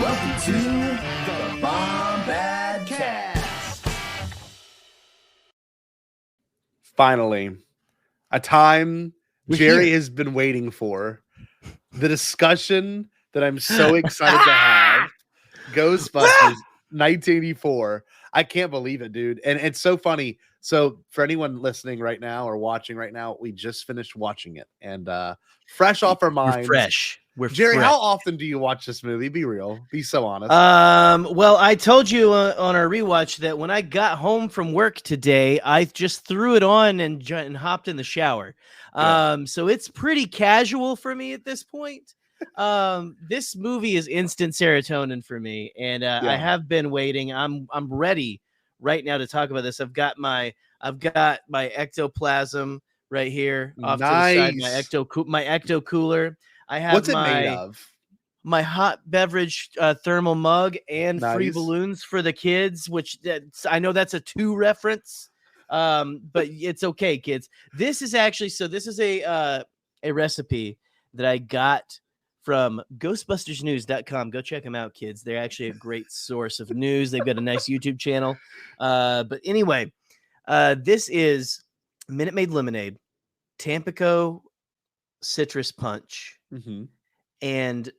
Welcome to the Bombadcast. Finally, a time Jerry has been waiting for. The discussion that I'm so excited to have. Ghostbusters 1984. I can't believe it, dude. And it's so funny. So for anyone listening right now or watching right now, we just finished watching it. And fresh off our minds. We're Jerry, fresh. how often do you watch this movie? Be real. Be so honest. Well, I told you on our rewatch that when I got home from work today, I just threw it on and hopped in the shower. So it's pretty casual for me at this point. This movie is instant serotonin for me, and I have been waiting. I'm ready right now to talk about this. I've got my ectoplasm right here off to the side. My ecto cooler. I have What's it made of? My hot beverage thermal mug and free balloons for the kids, which I know that's a 2 reference, but it's okay, kids. This is actually a recipe that I got from ghostbustersnews.com. Go check them out, kids. They're actually a great source of news. They've got a nice YouTube channel. But anyway, this is Minute Maid lemonade, Tampico citrus punch, and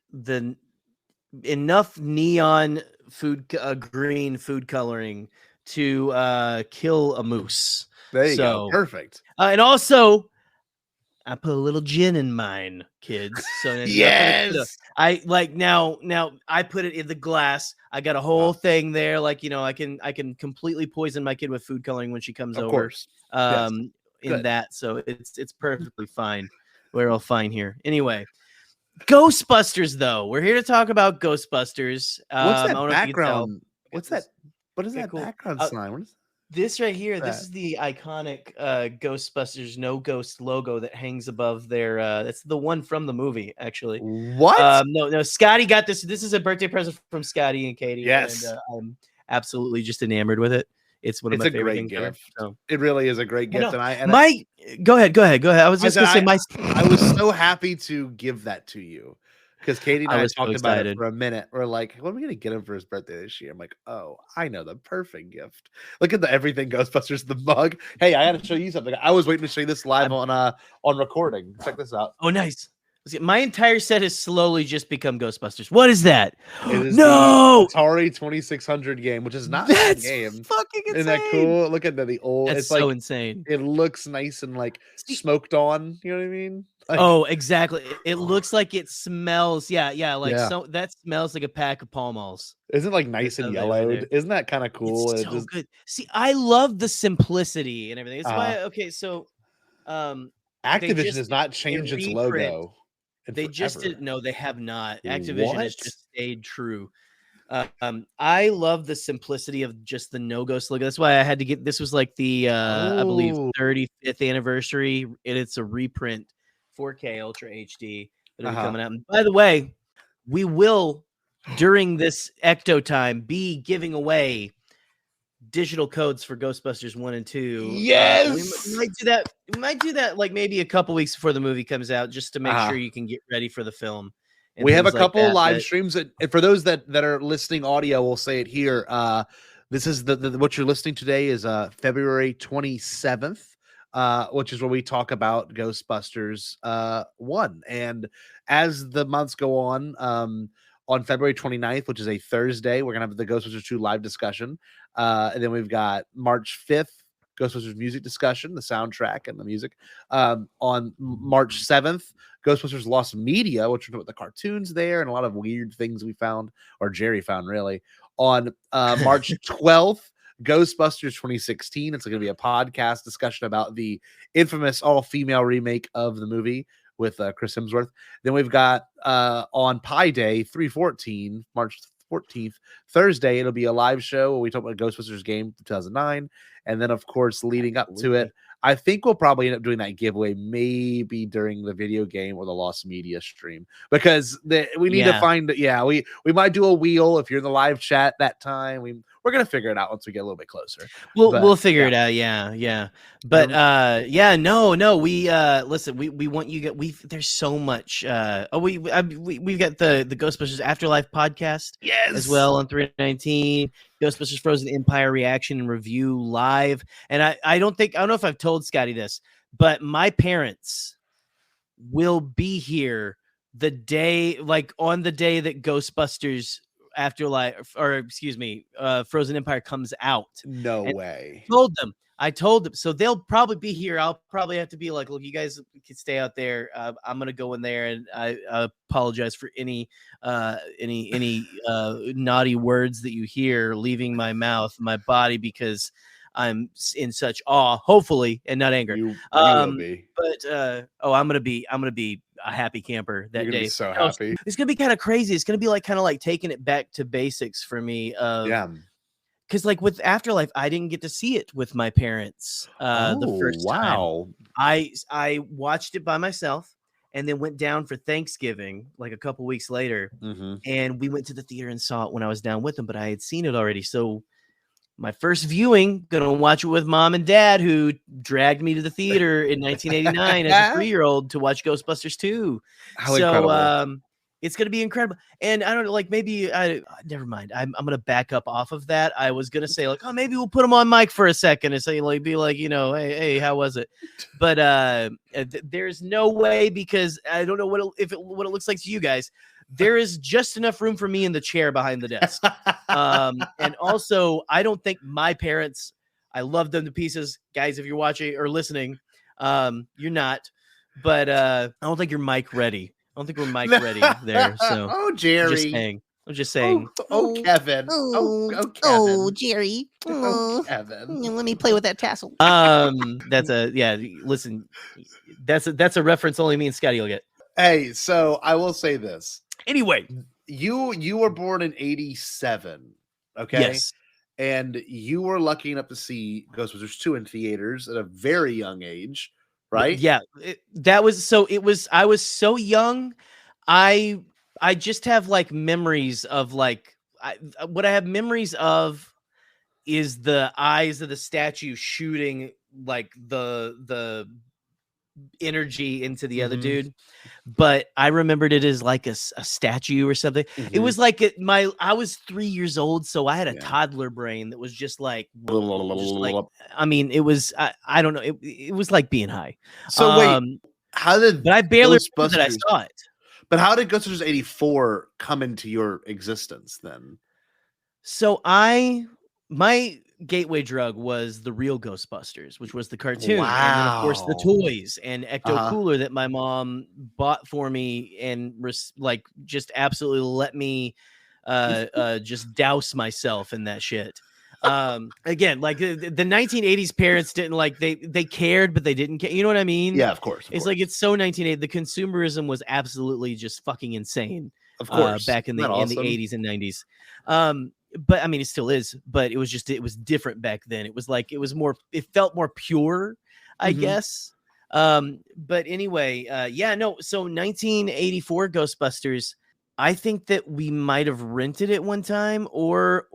enough neon green food coloring to kill a moose. There you go. Perfect. And also, I put a little gin in mine, kids. So yes, I like now I put it in the glass. I got a whole thing there. Like, I can completely poison my kid with food coloring when she comes over. Of course. In that. So it's perfectly fine. We're all fine here. Anyway, Ghostbusters, though. We're here to talk about Ghostbusters. What's that background? What's that? What is that background sign? What is this right here? This is the iconic Ghostbusters No Ghost logo that hangs above their. That's the one from the movie, actually. What? No. Scotty got this. This is a birthday present from Scotty and Katie. Yes, and, I'm absolutely just enamored with it. It's one of my favorite things gift. So. It really is a great gift. Go ahead. I was just gonna say I was so happy to give that to you because Katie and I talked about it for a minute. We're like, what are we gonna get him for his birthday this year? I'm like, oh, I know the perfect gift. Look at the everything Ghostbusters, the mug. Hey, I got to show you something. I was waiting to show you this live on recording. Check this out. Oh, nice. My entire set has slowly just become Ghostbusters. What is that? It is the Atari 2600 game, which is not that game. Fucking insane. Isn't that cool? Look at the old. That's it's so like, insane. It looks nice and like smoked on. You know what I mean? Like, oh, exactly. It looks like it smells. Yeah. So that smells like a pack of Pall Malls. Isn't it like nice and yellowed? Isn't that kind of cool? It's so good. See, I love the simplicity and everything. It's why. Okay, so Activision has not changed its logo. They just didn't. No, they have not. Activision has just stayed true. I love the simplicity of just the No Ghost logo. That's why I had to get. This was like the I believe 35th anniversary, and it's a reprint, 4K Ultra HD that'll be coming out. And by the way, we will during this Ecto time be giving away digital codes for Ghostbusters 1 and 2. Yes, we might do that. We might do that like maybe a couple weeks before the movie comes out, just to make sure you can get ready for the film. We have a couple live streams, and for those that are listening audio, we'll say it here. This is what you're listening today is February 27th, which is where we talk about Ghostbusters 1. And as the months go on February 29th, which is a Thursday, we're gonna have the Ghostbusters 2 live discussion. And then we've got March 5th, Ghostbusters music discussion, the soundtrack and the music. On March 7th, Ghostbusters Lost Media, which we're talking about the cartoons there and a lot of weird things we found, or Jerry found really. On March 12th, Ghostbusters 2016. It's going to be a podcast discussion about the infamous all-female remake of the movie with Chris Hemsworth. Then we've got on Pi Day 3/14, March 14th, Thursday, it'll be a live show where we talk about Ghostbusters game from 2009. And then, of course, leading up to it, I think we'll probably end up doing that giveaway maybe during the video game or the Lost Media stream, because we need to find we might do a wheel if you're in the live chat that time. we're gonna figure it out once we get a little bit closer. We'll figure it out. Yeah. But no. We listen. We want you get. There's so much. We've got the Ghostbusters Afterlife podcast as well on 319. Ghostbusters Frozen Empire reaction and review live. And I don't know if I've told Scotty this, but my parents will be here the day, like on the day that Ghostbusters Afterlife, or excuse me, Frozen Empire comes out. No way. I told them, so they'll probably be here. I'll probably have to be like, look, you guys can stay out there. I'm gonna go in there, and I apologize for any naughty words that you hear leaving my mouth, my body, because I'm in such awe, hopefully, and not anger. You will be. But I'm gonna be a happy camper that day. So happy. It's gonna be kind of crazy. It's gonna be like kind of like taking it back to basics for me. Because like with Afterlife, I didn't get to see it with my parents the first time. I watched it by myself and then went down for Thanksgiving like a couple weeks later, and we went to the theater and saw it when I was down with them, but I had seen it already. So my first viewing, gonna watch it with mom and dad, who dragged me to the theater in 1989 as a 3-year-old to watch Ghostbusters 2. How incredible. It's going to be incredible. And I don't know, like maybe never mind. I'm going to back up off of that. I was going to say like, oh, maybe we'll put them on mic for a second and say like, be like, you know, hey, how was it? But there's no way, because I don't know what it looks like to you guys. There is just enough room for me in the chair behind the desk. And also, I don't think my parents, I love them to pieces. Guys, if you're watching or listening, you're not. But I don't think you're mic ready. I don't think we're mic ready there. So, Jerry. I'm just saying. Kevin. Kevin. Oh, Jerry. Kevin. Let me play with that tassel. Listen, that's a reference only me and Scotty will get. Hey, so I will say this. Anyway, you were born in 87. Okay. Yes. And you were lucky enough to see Ghostbusters 2 in theaters at a very young age. Right. Yeah, I was so young. I just have like memories of like what I have memories of is the eyes of the statue shooting like the energy into the other dude. But I remembered it as like a statue or something. It was like I was 3 years old, so I had a toddler brain that was just like I mean, it was I don't know, it was like being high. So wait, how did? But I barely remember that I saw it. But how did Ghostbusters 84 come into your existence then? So my gateway drug was the real Ghostbusters, which was the cartoon. Wow. And then of course the toys and Ecto Cooler that my mom bought for me and like just absolutely let me just douse myself in that shit. Again, like the 1980s parents didn't like they cared, but they didn't care. You know what I mean? Yeah, of course. Like it's so 1980. The consumerism was absolutely just fucking insane. Of course, back in the 80s and 90s. But I mean, it still is. But it was different back then. It was like it felt more pure, I guess. But anyway, So 1984 Ghostbusters. I think that we might have rented it one time, or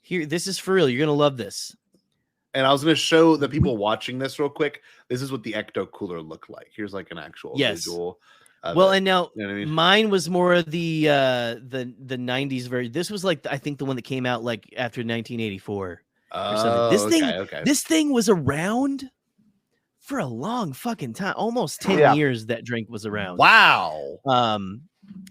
here. This is for real. You're gonna love this. And I was going to show the people watching this real quick. This is what the Ecto Cooler looked like. Here's like an actual visual. Well, and now you know what I mean? Mine was more of the 90s version. This was like I think the one that came out like after 1984 or something. This thing was around for a long fucking time, almost 10 years. That drink was around. Wow.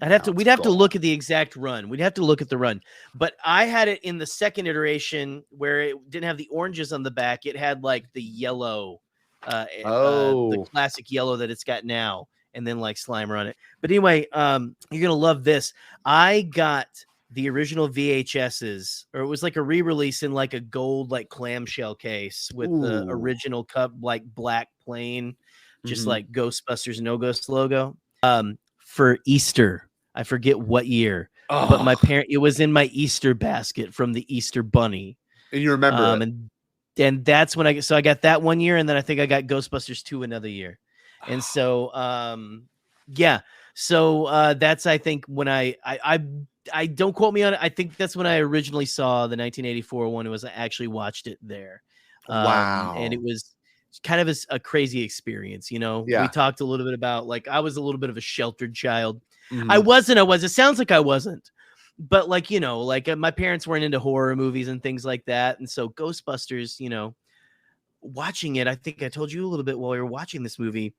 We'd have to look at the exact run. We'd have to look at the run. But I had it in the second iteration where it didn't have the oranges on the back. It had like the yellow, the classic yellow that it's got now. And then like Slimer on it. But anyway, you're gonna love this. I got the original VHSs, or it was like a re-release in like a gold like clamshell case with the original cup, like black plain, just like Ghostbusters No Ghost logo. For Easter, I forget what year, but my parent, it was in my Easter basket from the Easter Bunny. And you remember it. And that's when I got that one year, and then I think I got Ghostbusters 2 another year. And so, so that's, I think when I I don't quote me on it. I think that's when I originally saw the 1984 one. It was I actually watched it there. Wow. And it was kind of a crazy experience. You know, Yeah. we talked a little bit about like I was a little bit of a sheltered child. Mhm. I was. It sounds like I wasn't. But like, you know, like my parents weren't into horror movies and things like that. And so Ghostbusters, you know, watching it, I think I told you a little bit while we were watching this movie.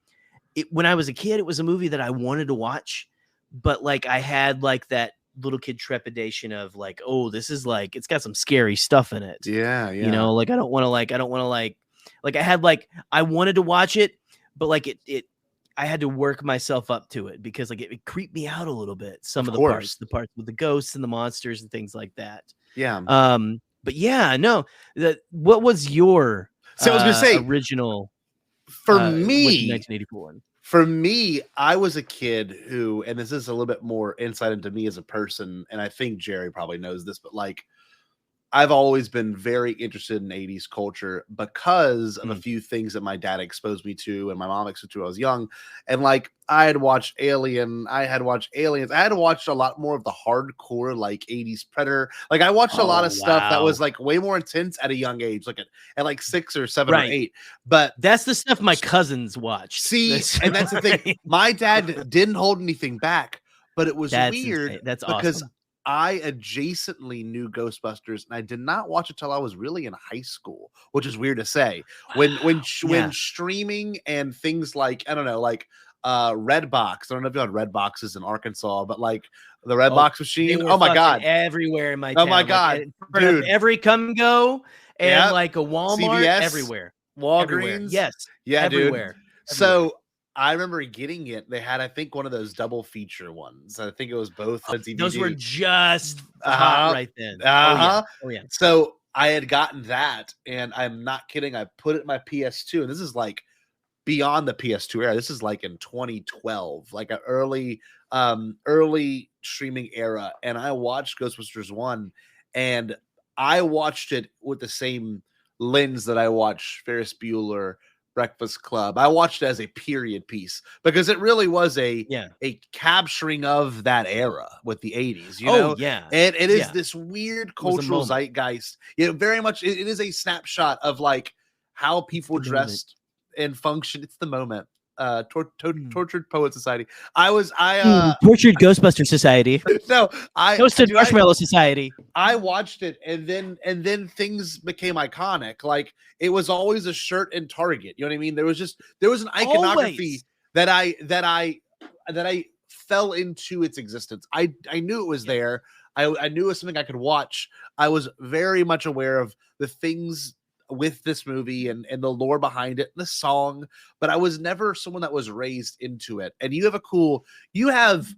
When I was a kid, it was a movie that I wanted to watch, but like I had like that little kid trepidation of like, oh, this is like, it's got some scary stuff in it. Yeah. You know, like I wanted to watch it, but like I had to work myself up to it because like it creeped me out a little bit. Some of the parts with the ghosts and the monsters and things like that. Yeah. But yeah, no. What was your So I was gonna say original for me 1984 one? For me, I was a kid who, and this is a little bit more insight into me as a person, and I think Jerry probably knows this, but like I've always been very interested in 80s culture because of a few things that my dad exposed me to and my mom exposed me to when I was young. And like I had watched Alien, I had watched Aliens, I had watched a lot more of the hardcore like 80s Predator. Like I watched a lot of stuff that was like way more intense at a young age, like at like 6 or 7 or 8. But that's the stuff my cousins watched. See, and that's the thing. My dad didn't hold anything back, but it was weird. Insane. That's because awesome. I adjacently knew Ghostbusters, and I did not watch it till I was really in high school, which is weird to say. When streaming and things like I don't know, like Redbox. I don't know if you had Redboxes in Arkansas, but like the Redbox machine. Oh my god, everywhere in my town. Oh my god, like, dude! Every come go and like a Walmart, CVS, everywhere, Walgreens. Everywhere. Yes, yeah, everywhere. Dude. So. I remember getting it. They had, I think, one of those double feature ones. I think it was both. Those were just hot right then. Oh yeah. So I had gotten that, and I'm not kidding. I put it in my PS2, and this is like beyond the PS2 era. This is like in 2012, like an early streaming era. And I watched Ghostbusters 1, and I watched it with the same lens that I watched Ferris Bueller, Breakfast Club. I watched it as a period piece because it really was a capturing of that era with the 80s, you know? And it is this weird cultural zeitgeist. Very much it is a snapshot of like how people dressed and functioned. It's the moment. Tortured Poet Society. Tortured Ghostbuster Society. No, Toasted Marshmallow Society. I watched it, and then things became iconic. Like it was always a shirt in Target. You know what I mean? There was an iconography that I fell into its existence. I knew it was there. I knew it was something I could watch. I was very much aware of the things with this movie and the lore behind it, and the song, but I was never someone that was raised into it. And you have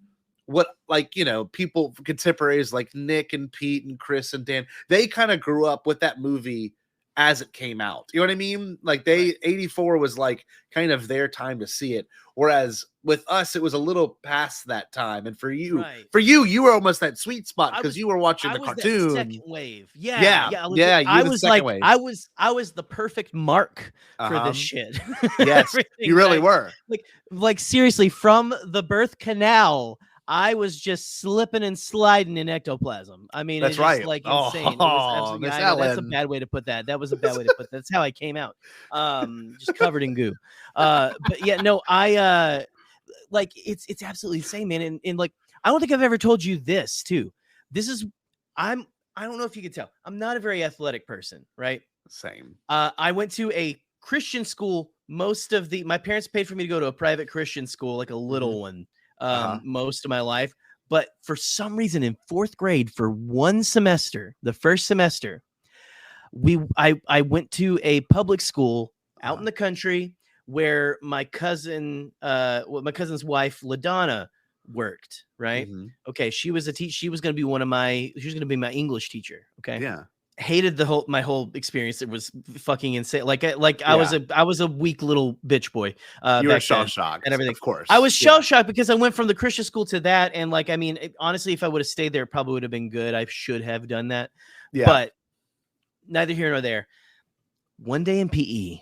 what, like, you know, people contemporaries like Nick and Pete and Chris and Dan, they kind of grew up with that movie as it came out. You know what I mean? Like 84 was like kind of their time to see it. Whereas with us, it was a little past that time. And for you, you were almost that sweet spot because you were watching the cartoon. Second wave. I was like, wave. I was the perfect mark for this shit. Yes, you really were. Like seriously, from the birth canal, I was just slipping and sliding in ectoplasm. I mean, that's right. Like insane. That's a bad way to put that. That was a bad way to put that. That's how I came out. Just covered in goo. But yeah, no, I like it's absolutely insane, man. And like I don't think I've ever told you this too. I don't know if you can tell. I'm not a very athletic person, right? Same. I went to a Christian school. My parents paid for me to go to a private Christian school, like a little one. Most of my life, but for some reason in 4th grade, for one semester, the first semester, I went to a public school out in the country where my cousin's wife LaDonna worked. Right? Okay, she was she was going to be she was going to be my English teacher. Okay, yeah. Hated my whole experience. It was fucking insane. I was a weak little bitch boy. You were shell shocked and everything. Of course, I was shell shocked because I went from the Christian school to that, and like I mean, honestly, if I would have stayed there, it probably would have been good. I should have done that. Yeah, but neither here nor there. One day in PE,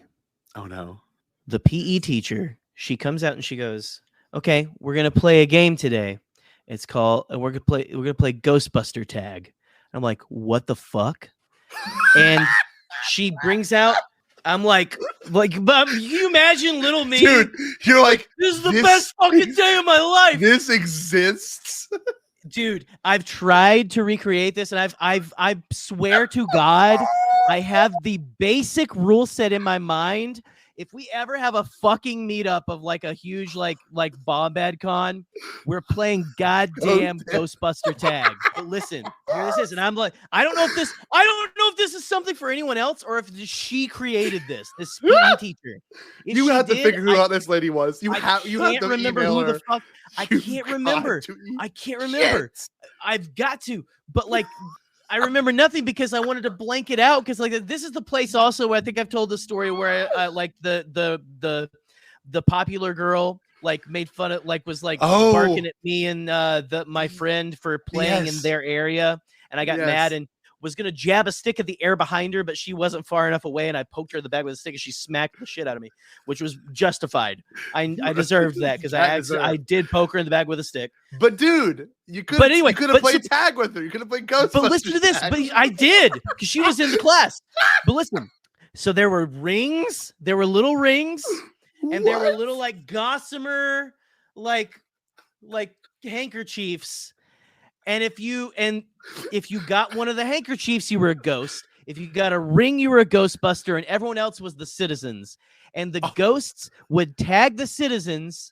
oh no, the PE teacher, she comes out and she goes, "Okay, we're gonna play a game today, It's called, and we're gonna play Ghostbuster tag. I'm like, what the fuck? And she brings out. I'm like, but can you imagine little me? Dude, you're like, this is the best fucking day of my life. This exists. Dude, I've tried to recreate this, and I swear to God, I have the basic rule set in my mind. If we ever have a fucking meetup of like a huge like Bombad con, we're playing goddamn Ghostbuster tag. But listen, here this is, and I'm like, I don't know if this is something for anyone else or if she created this PE teacher. If you have to figure who out this lady was. You have to remember who the fuck. I can't remember. I've got to, but like. I remember nothing because I wanted to blank it out because like this is the place also where I think I've told the story where like the popular girl like made fun of like was like barking at me and my friend for playing in their area, and I got mad and was gonna jab a stick at the air behind her, but she wasn't far enough away, and I poked her in the back with a stick, and she smacked the shit out of me, which was justified. I deserved that because I did poke her in the back with a stick. But dude, you could. But anyway, you could have played tag with her. You could have played Ghostbusters. But listen to this. But I did because she was in the class. But listen, so there were rings. There were little rings, and there were little like gossamer like handkerchiefs. And if you got one of the handkerchiefs, you were a ghost. If you got a ring, you were a Ghostbuster, and everyone else was the citizens. And the ghosts would tag the citizens,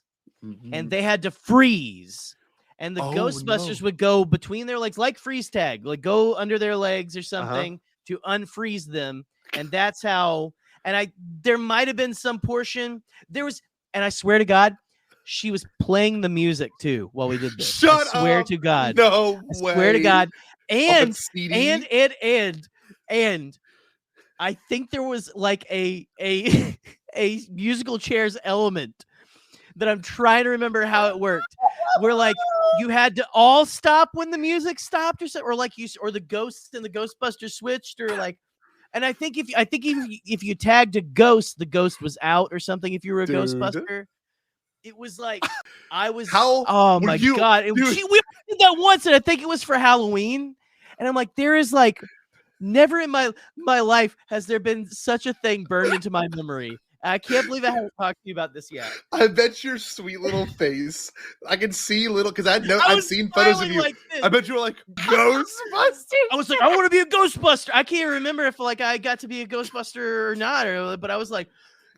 and they had to freeze. And the Ghostbusters would go between their legs, like freeze tag, like go under their legs or something to unfreeze them. And that's how. And there might have been some portion. There was, and I swear to God, she was playing the music too while we did this. I swear to God. No way. I swear to God. And I think there was like a musical chairs element that I'm trying to remember how it worked. Where like you had to all stop when the music stopped or something, or the ghosts and the Ghostbusters switched, or like. And I think if you tagged a ghost, the ghost was out or something. If you were a Ghostbuster. It was like oh my God. We did that once, and I think it was for Halloween. And I'm like, there is like never in my life has there been such a thing burned into my memory. I can't believe I haven't talked to you about this yet. I bet your sweet little face. I can see little because I've seen photos of you. Like I bet you were like Ghostbuster. I was like, I want to be a Ghostbuster. I can't remember if like I got to be a Ghostbuster or not, but I was like,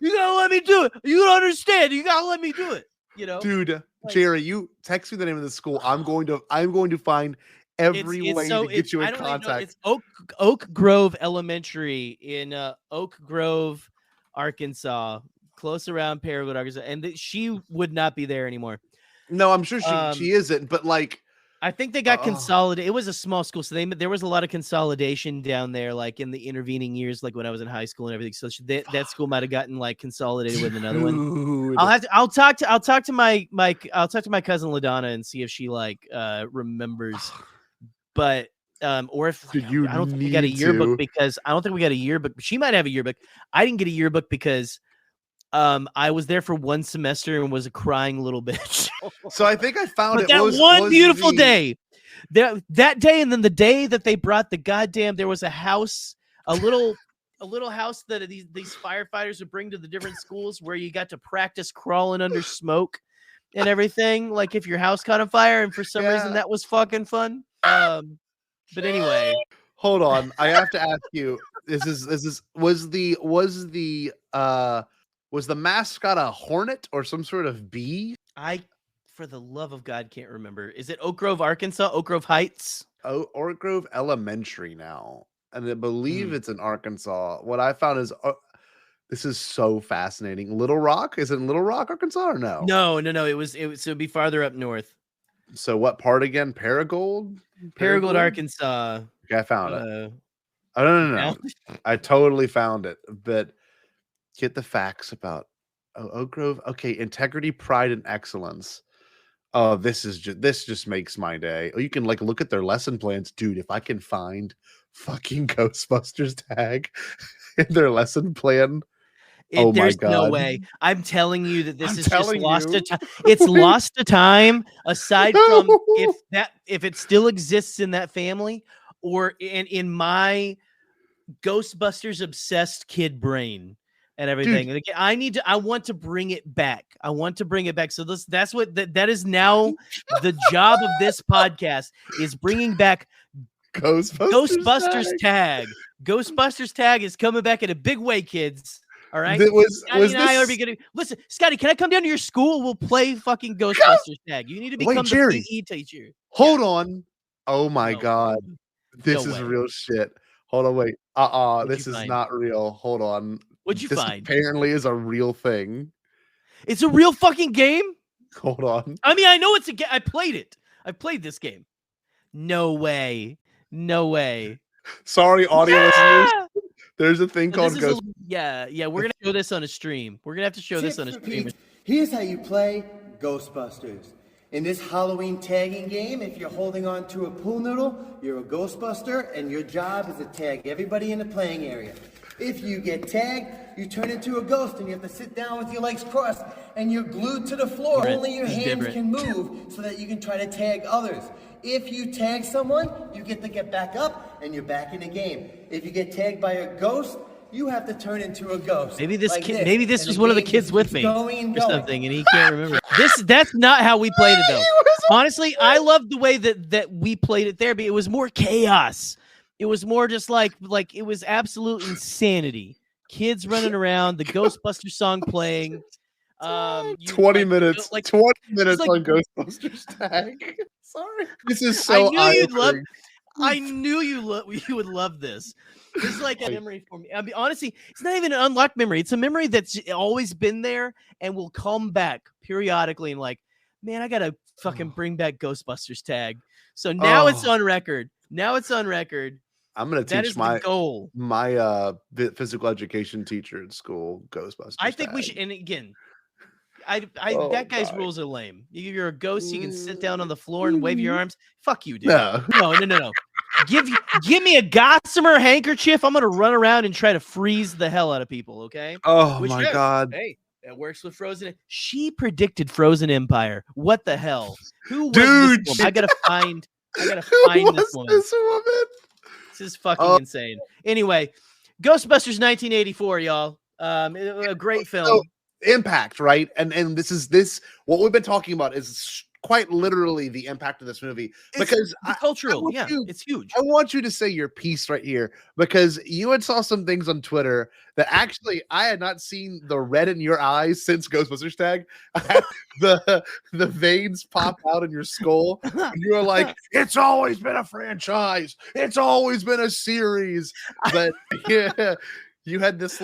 you gotta let me do it. You don't understand. You gotta let me do it. You know, dude. Like, Jerry, you text me the name of the school. I'm going to find every way to get you in contact. It's Oak Grove Elementary in Oak Grove, Arkansas, close around Paragould, Arkansas, and she would not be there anymore. No, I'm sure she isn't. But like, I think they got consolidated. It was a small school, so there was a lot of consolidation down there, like in the intervening years, like when I was in high school and everything. So that school might have gotten like consolidated with another one. I'll talk to my cousin LaDonna and see if she like remembers. But or if I don't think we got a yearbook because I don't think we got a yearbook. She might have a yearbook. I didn't get a yearbook because I was there for one semester and was a crying little bitch. So I think I found it. That one beautiful day, that day, and then the day that they brought the goddamn, there was a house, a little house that these firefighters would bring to the different schools where you got to practice crawling under smoke and everything. Like if your house caught on fire, and for some reason that was fucking fun. But anyway, hold on, I have to ask you. Was the mascot a hornet or some sort of bee? I, for the love of God, can't remember. Is it Oak Grove, Arkansas? Oak Grove Heights? Oak Grove Elementary now. And I believe it's in Arkansas. What I found is, this is so fascinating. Little Rock? Is it in Little Rock, Arkansas or no? No. It would be farther up north. So what part again? Paragould, Arkansas. Okay, I found it. I don't know. I totally found it. But get the facts about Oak Grove. Okay, integrity, pride, and excellence. Oh, this just makes my day. You can like look at their lesson plans, dude. If I can find fucking Ghostbusters tag in their lesson plan, Oh my There's no God. way. I'm telling you that this I'm is just telling lost to you. time. It's lost to time. Aside from if it still exists in that family, or in my Ghostbusters obsessed kid brain and everything. Dude. And I want to bring it back. I want to bring it back. So that's what that is now the job of this podcast, is bringing back Ghostbusters tag. Ghostbusters tag is coming back in a big way, kids. All right. Scotty and I are gonna listen. Scotty, can I come down to your school? We'll play fucking Ghostbusters tag. You need to become Jerry, the PE teacher. Hold on. Oh my No. God. This No is way. real shit. Hold on, wait. What'd This you is find? not real. Hold on. What'd you this find? Apparently is a real thing. It's a real fucking game. Hold on. I mean, I know it's a game. I played it. I played this game. No way. No way. Sorry, audio listeners. There's a thing called Ghost. Yeah. We're gonna show this on a stream. We're gonna have to show this on a stream. Here's how you play Ghostbusters. In this Halloween tagging game, if you're holding on to a pool noodle, you're a Ghostbuster, and your job is to tag everybody in the playing area. If you get tagged, you turn into a ghost, and you have to sit down with your legs crossed, and you're glued to the floor. Only your hands can move so that you can try to tag others. If you tag someone, you get to get back up, and you're back in the game. If you get tagged by a ghost, you have to turn into a ghost. Maybe this like kid, maybe this was one of the kids with me or going. something, and he can't remember. That's not how we played it though. Honestly, I loved the way that we played it there, but it was more chaos. It was more just like it was absolute insanity. Kids running around, the Ghostbusters song playing. 20 minutes. 20 minutes on Ghostbusters tag. Sorry. This is so I knew you would love this. This is like a memory for me. I mean, honestly, it's not even an unlocked memory. It's a memory that's always been there and will come back periodically. And like, man, I gotta fucking bring back Ghostbusters tag. So now it's on record. I'm gonna teach my physical education teacher at school Ghostbusters. I think we should. And again, that guy's rules are lame. You're a ghost. You can sit down on the floor and wave your arms. Fuck you, dude. No. Give me a gossamer handkerchief. I'm gonna run around and try to freeze the hell out of people. Okay. Oh my God. Hey, it works with Frozen. She predicted Frozen Empire. What the hell? Who was Dude, this woman? I gotta find this woman. This is fucking insane. Anyway, Ghostbusters 1984, y'all. A great film. So, impact, right? And this what we've been talking about is quite literally the impact of this movie, because it's cultural. It's huge. I want you to say your piece right here, because you had saw some things on Twitter that actually I had not seen the red in your eyes since Ghostbusters tag. the veins pop out in your skull, and you were like, "It's always been a franchise. It's always been a series." But yeah, you had this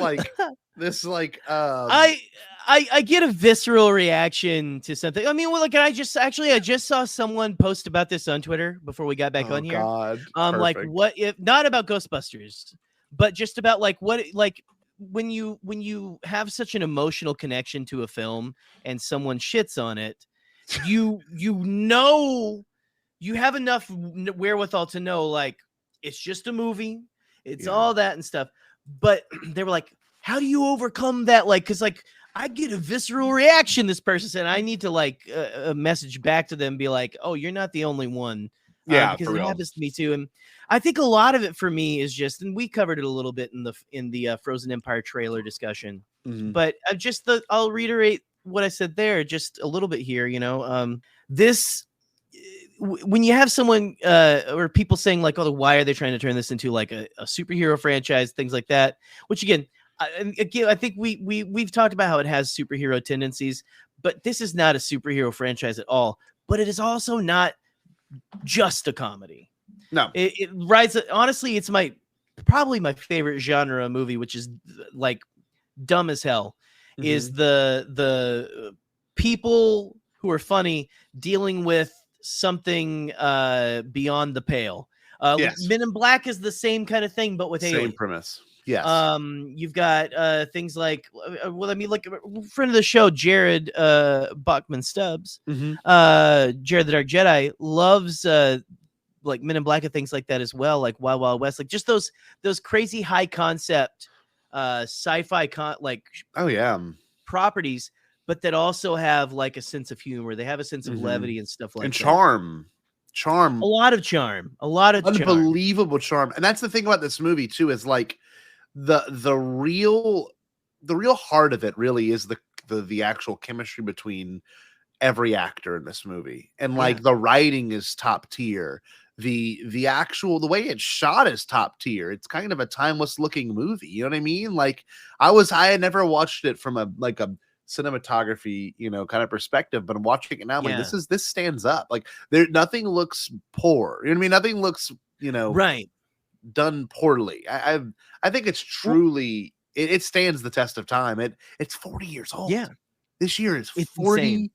I get a visceral reaction to something. I mean, I just saw someone post about this on Twitter before we got back on here. God, like, what if not about Ghostbusters, but just about when you have such an emotional connection to a film and someone shits on it, you have enough wherewithal to know, like, it's just a movie, it's all that and stuff. But they were like, how do you overcome that? Like, because I get a visceral reaction. This person said, I need to a message back to them, be like, oh, you're not the only one. Because it happens to me too. And I think a lot of it for me is just, and we covered it a little bit in the Frozen Empire trailer discussion, but I'll reiterate what I said there just a little bit here. When you have someone or people saying like, oh, why are they trying to turn this into like a superhero franchise, things like that, which again, I think we've talked about how it has superhero tendencies, but this is not a superhero franchise at all. But it is also not just a comedy. No, it rides. Honestly, it's probably my favorite genre of movie, which is like dumb as hell. Is the people who are funny dealing with something beyond the pale. Yes. Men in Black is the same kind of thing, but with same premise. Yes. You've got things like, like a friend of the show, Jared Bachman Stubbs, Jared the Dark Jedi, loves like Men in Black and things like that as well, like Wild Wild West, like just those crazy high concept sci-fi Oh yeah. properties, but that also have like a sense of humor. They have a sense of levity and stuff like and that. Charm. A lot of charm. Unbelievable charm. And that's the thing about this movie too, is like the real heart of it really is the actual chemistry between every actor in this movie. And like the writing is top tier. The way it's shot is top tier. It's kind of a timeless looking movie. You know what I mean? Like I had never watched it from a cinematography, kind of perspective, but I'm watching it now. I'm like, this stands up. Like nothing looks poor. You know what I mean? Nothing looks, right, done poorly. I think it's truly it stands the test of time. It's 40 years old. Yeah. This year is It's 40.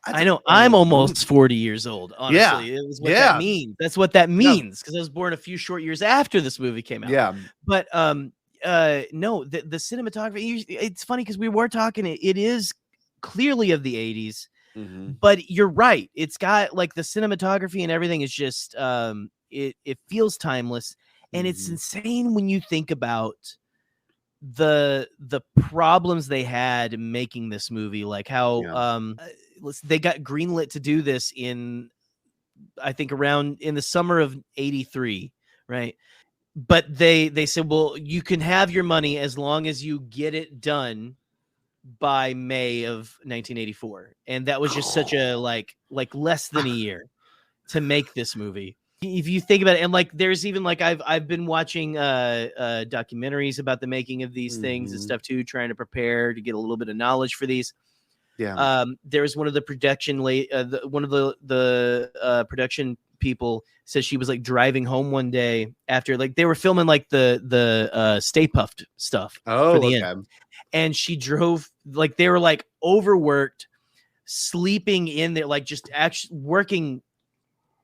I know. I'm almost 40 years old. Honestly, Yeah. it was what that means. That's what that means, because I was born a few short years after this movie came out. Yeah. But no, the cinematography. It's funny because we were talking. It is clearly of the 80s, but you're right. It's got like the cinematography and everything is just it feels timeless, and it's insane when you think about the problems they had making this movie, like how they got greenlit to do this in, I think, around in the summer of 83, right? But they said, well, you can have your money as long as you get it done by May of 1984, and that was just such a like less than a year to make this movie. If you think about it, and like there's even like I've been watching documentaries about the making of these things and stuff too, trying to prepare to get a little bit of knowledge for these. There's one of the production production people says she was like driving home one day after like they were filming like the Stay Puffed stuff for the end, and she drove, like they were like overworked, sleeping in there, like just actually working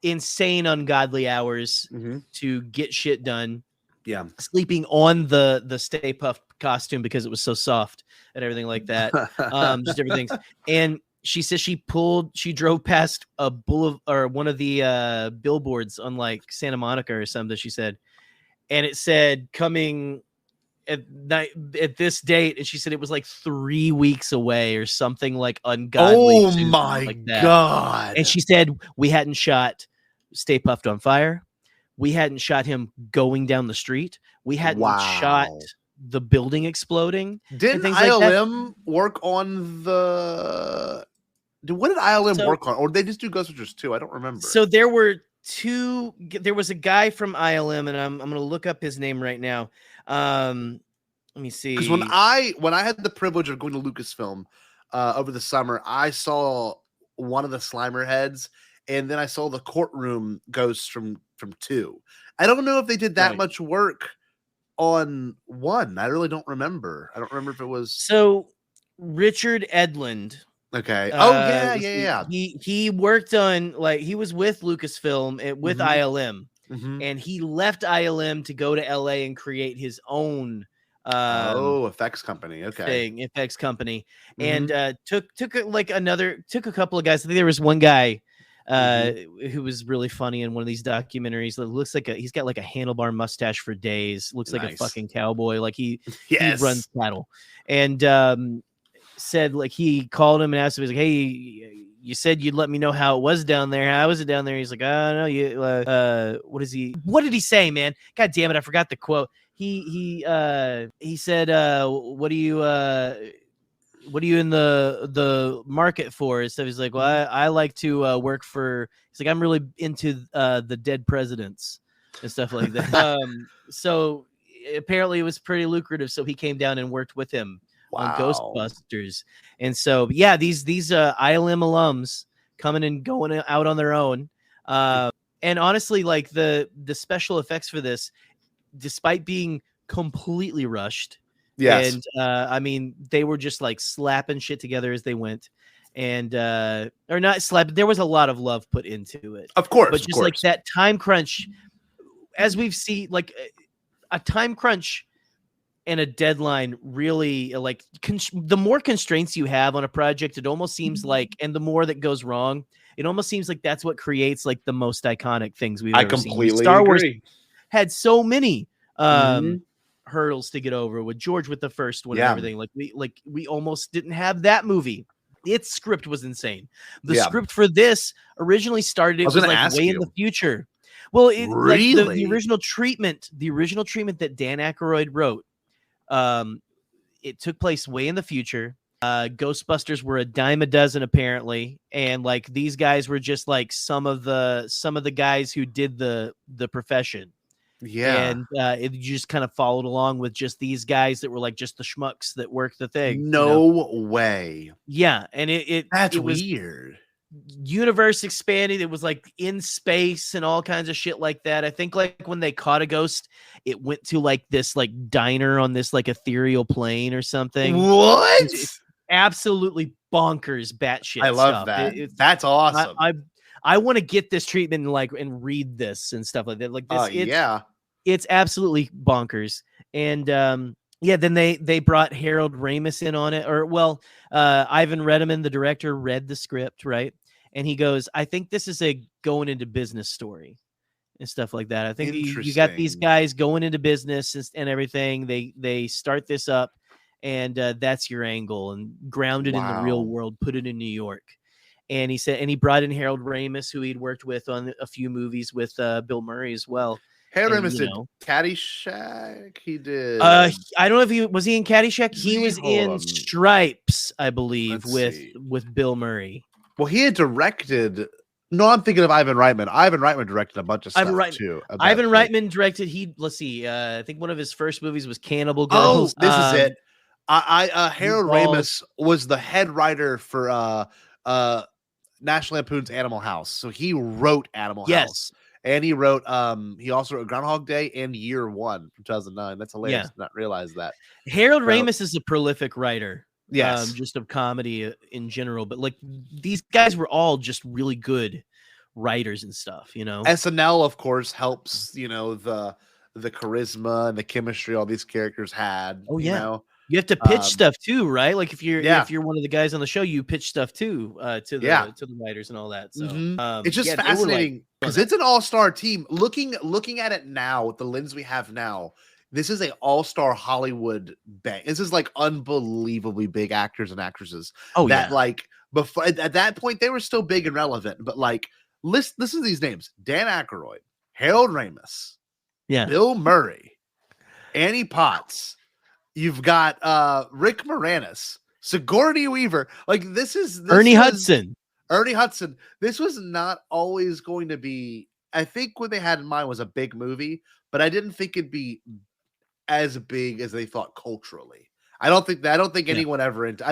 insane ungodly hours to get shit done. Sleeping on the Stay Puft costume because it was so soft and everything like that. Just everything. And she says she drove past a one of the billboards on like Santa Monica or something, she said, and it said coming at this date, and she said it was like 3 weeks away or something like ungodly. Oh my like that. God. And she said we hadn't shot Stay Puffed on Fire. We hadn't shot him going down the street. We hadn't shot the building exploding. Didn't ILM work on the... What did ILM work on? Or did they just do Ghostbusters 2? I don't remember. So there were two... There was a guy from ILM, and I'm going to look up his name right now. Let me see. Because when I had the privilege of going to Lucasfilm over the summer, I saw one of the Slimer heads, and then I saw the courtroom ghosts from 2. I don't know if they did that much work on 1. I really don't remember. I don't remember if it was... So Richard Edlund. Okay. Oh yeah. He worked on, like, he was with Lucasfilm with ILM, and he left ILM to go to LA and create his own effects company. Effects company, and took a couple of guys. I think there was one guy who was really funny in one of these documentaries. It looks like he's got like a handlebar mustache for days. Looks like a fucking cowboy. Like he runs cattle, and said, like, he called him and asked him, he's like, hey, you said you'd let me know how it was down there. How was it down there? He's like, oh no, what did he say, man? God damn it, I forgot the quote. He said, what are you in the market for? And stuff. He's like, well, I like to work for... He's like, I'm really into the dead presidents and stuff like that. So apparently it was pretty lucrative. So he came down and worked with him on Ghostbusters. And so, yeah, these ILM alums coming and going out on their own. And honestly, like the special effects for this, despite being completely rushed, and I mean, they were just like slapping shit together as they went, and or not slap. There was a lot of love put into it, of course, but just like that time crunch, as we've seen, like a time crunch and a deadline, really, like the more constraints you have on a project, it almost seems like, and the more that goes wrong, it almost seems like that's what creates like the most iconic things we've ever seen. Star Wars had so many hurdles to get over with George with the first one and everything. We almost didn't have that movie. Its script was insane. The script for this originally started, it was like way in the future. Well, really? Like the original treatment that Dan Aykroyd wrote, it took place way in the future. Ghostbusters were a dime a dozen apparently, and like these guys were just like some of the guys who did the profession. And it just kind of followed along with just these guys that were like just the schmucks that worked the thing. No way. Yeah, and that's it was weird. Universe expanded. It was like in space and all kinds of shit like that. I think like when they caught a ghost, it went to like this like diner on this like ethereal plane or something. What? It's absolutely bonkers batshit. I love stuff. that. That's awesome. I want to get this treatment and read this and stuff like that. Like this, it's absolutely bonkers. And then they brought Harold Ramis in on it, Ivan Reitman, the director, read the script, right? And he goes, I think this is a going into business story and stuff like that. I think you got these guys going into business and everything. They start this up, and that's your angle, and grounded in the real world, put it in New York. And he said, and he brought in Harold Ramis, who he'd worked with on a few movies with Bill Murray as well. Harold Ramis did Caddyshack. He did. I don't know if he was in Caddyshack. He was in Stripes, I believe, with Bill Murray. Well, he had directed. No, I'm thinking of Ivan Reitman. Ivan Reitman directed a bunch of stuff too. Ivan Reitman directed. Let's see. I think one of his first movies was Cannibal Girls. Oh, this is it. Harold Ramis was the head writer for National Lampoon's Animal House. So he wrote Animal House. And he wrote he also wrote Groundhog Day and Year One from 2009. That's hilarious to not realize that. Harold Ramis is a prolific writer. Yes. Just of comedy in general. But like these guys were all just really good writers and stuff, SNL, of course, helps, the charisma and the chemistry all these characters had. Oh, yeah. You have to pitch stuff too, right? Like if you're one of the guys on the show, you pitch stuff too to the writers and all that. So it's just fascinating because it's an all-star team. Looking at it now with the lens we have now, this is a all-star Hollywood bang. This is like unbelievably big actors and actresses. Like before at that point they were still big and relevant, but like listen to these names: Dan Aykroyd, Harold Ramis, Bill Murray, Annie Potts. You've got Rick Moranis, Sigourney Weaver. Like this Ernie Hudson. Ernie Hudson. This was not always going to be. I think what they had in mind was a big movie, but I didn't think it'd be as big as they thought culturally. I don't think anyone ever into. I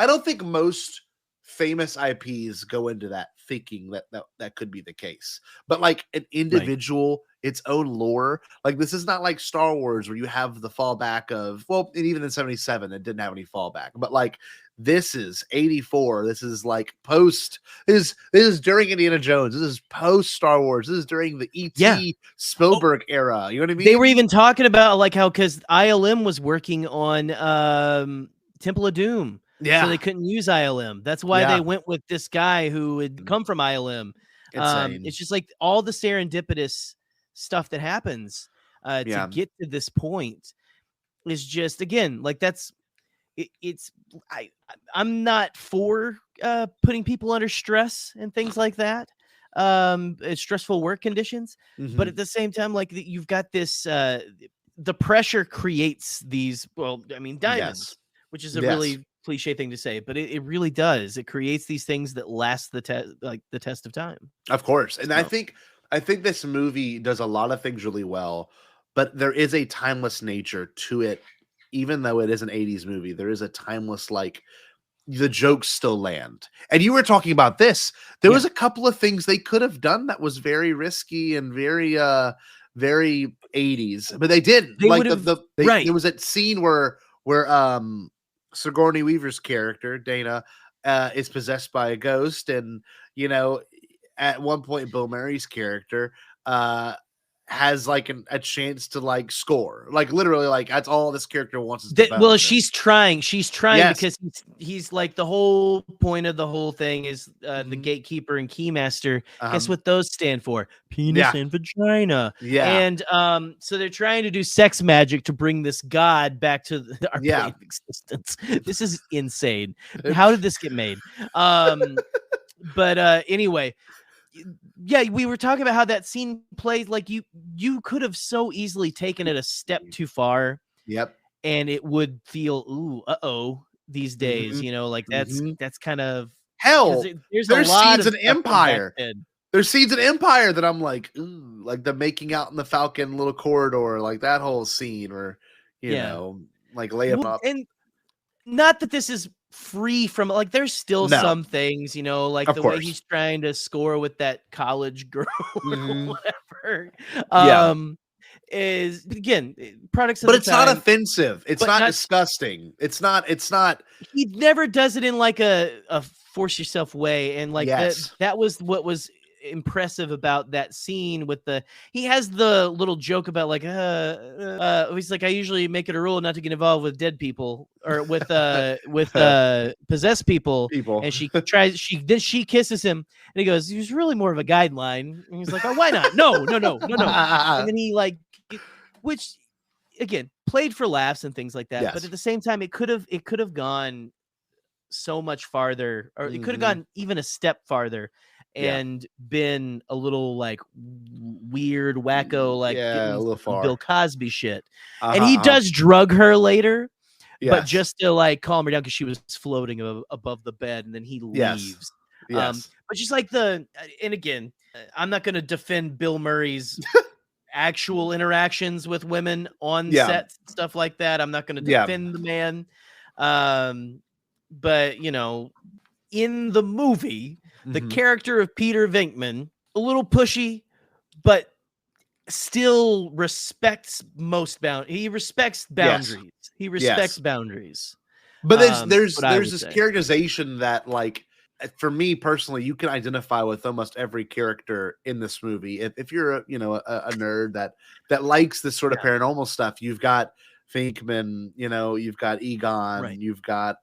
don't think most famous IPs go into that thinking that could be the case. But like an individual, its own lore, like this is not like Star Wars where you have the fallback of, well, and even in 77 it didn't have any fallback, but like this is 84. This is like post. This is during Indiana Jones. This is post Star Wars. This is during the E.T. Spielberg era. You know what I mean? They were even talking about like how because ILM was working on Temple of Doom. So they couldn't use ILM. That's why they went with this guy who had come from ILM. It's just like all the serendipitous stuff that happens to get to this point is just, again, like I'm not for putting people under stress and things like that. Stressful work conditions. But at the same time, like you've got this, the pressure creates these, diamonds, which is a really cliche thing to say, but it really does. It creates these things that last the test of time. Of course. And I think this movie does a lot of things really well, but there is a timeless nature to it. Even though it is an 80s movie, there is a timeless, like the jokes still land. And you were talking about this. There was a couple of things they could have done that was very risky and very 80s, but they didn't. There was that scene where Sigourney Weaver's character, Dana, is possessed by a ghost. And, at one point, Bill Murray's character has like a chance to like score, like literally, like that's all this character wants is to Well, she's trying Yes. because he's like, the whole point of the whole thing is the gatekeeper and keymaster. Guess what those stand for? Penis and vagina. And so they're trying to do sex magic to bring this god back to our plane of existence. This is insane. How did this get made? But anyway, yeah, we were talking about how that scene plays like you could have so easily taken it a step too far. Yep. And it would feel these days, you know, like that's kind of hell. There's scenes in Empire. There's scenes in Empire that I'm like, ooh, like the making out in the Falcon little corridor, like that whole scene, or you know, like laying up. And not that this is free from, like, there's still some things, you know, like the way he's trying to score with that college girl or whatever. Is again products of but the it's time. not offensive, it's not disgusting, it's not he never does it in like a force yourself way, and like that was what was impressive about that scene with he has the little joke about like he's like, I usually make it a rule not to get involved with dead people or with possessed people, and she kisses him and he goes, he's really more of a guideline, and he's like, oh, why not? No. And then he like, which again played for laughs and things like that, but at the same time it could have gone so much farther, or it could have gone even a step farther and been a little like weird, wacko, like a little far Bill Cosby shit. And he does drug her later, but just to like calm her down because she was floating above the bed, and then he leaves. But just like and again, I'm not going to defend Bill Murray's actual interactions with women on sets, stuff like that. I'm not going to defend the man. But you know, in the movie, the character of Peter Venkman, a little pushy, but still respects he respects boundaries. He respects boundaries. But there's this characterization that, like, for me personally, you can identify with almost every character in this movie. If you're a nerd that likes this sort of paranormal stuff, you've got Venkman, you know, you've got Egon, you've got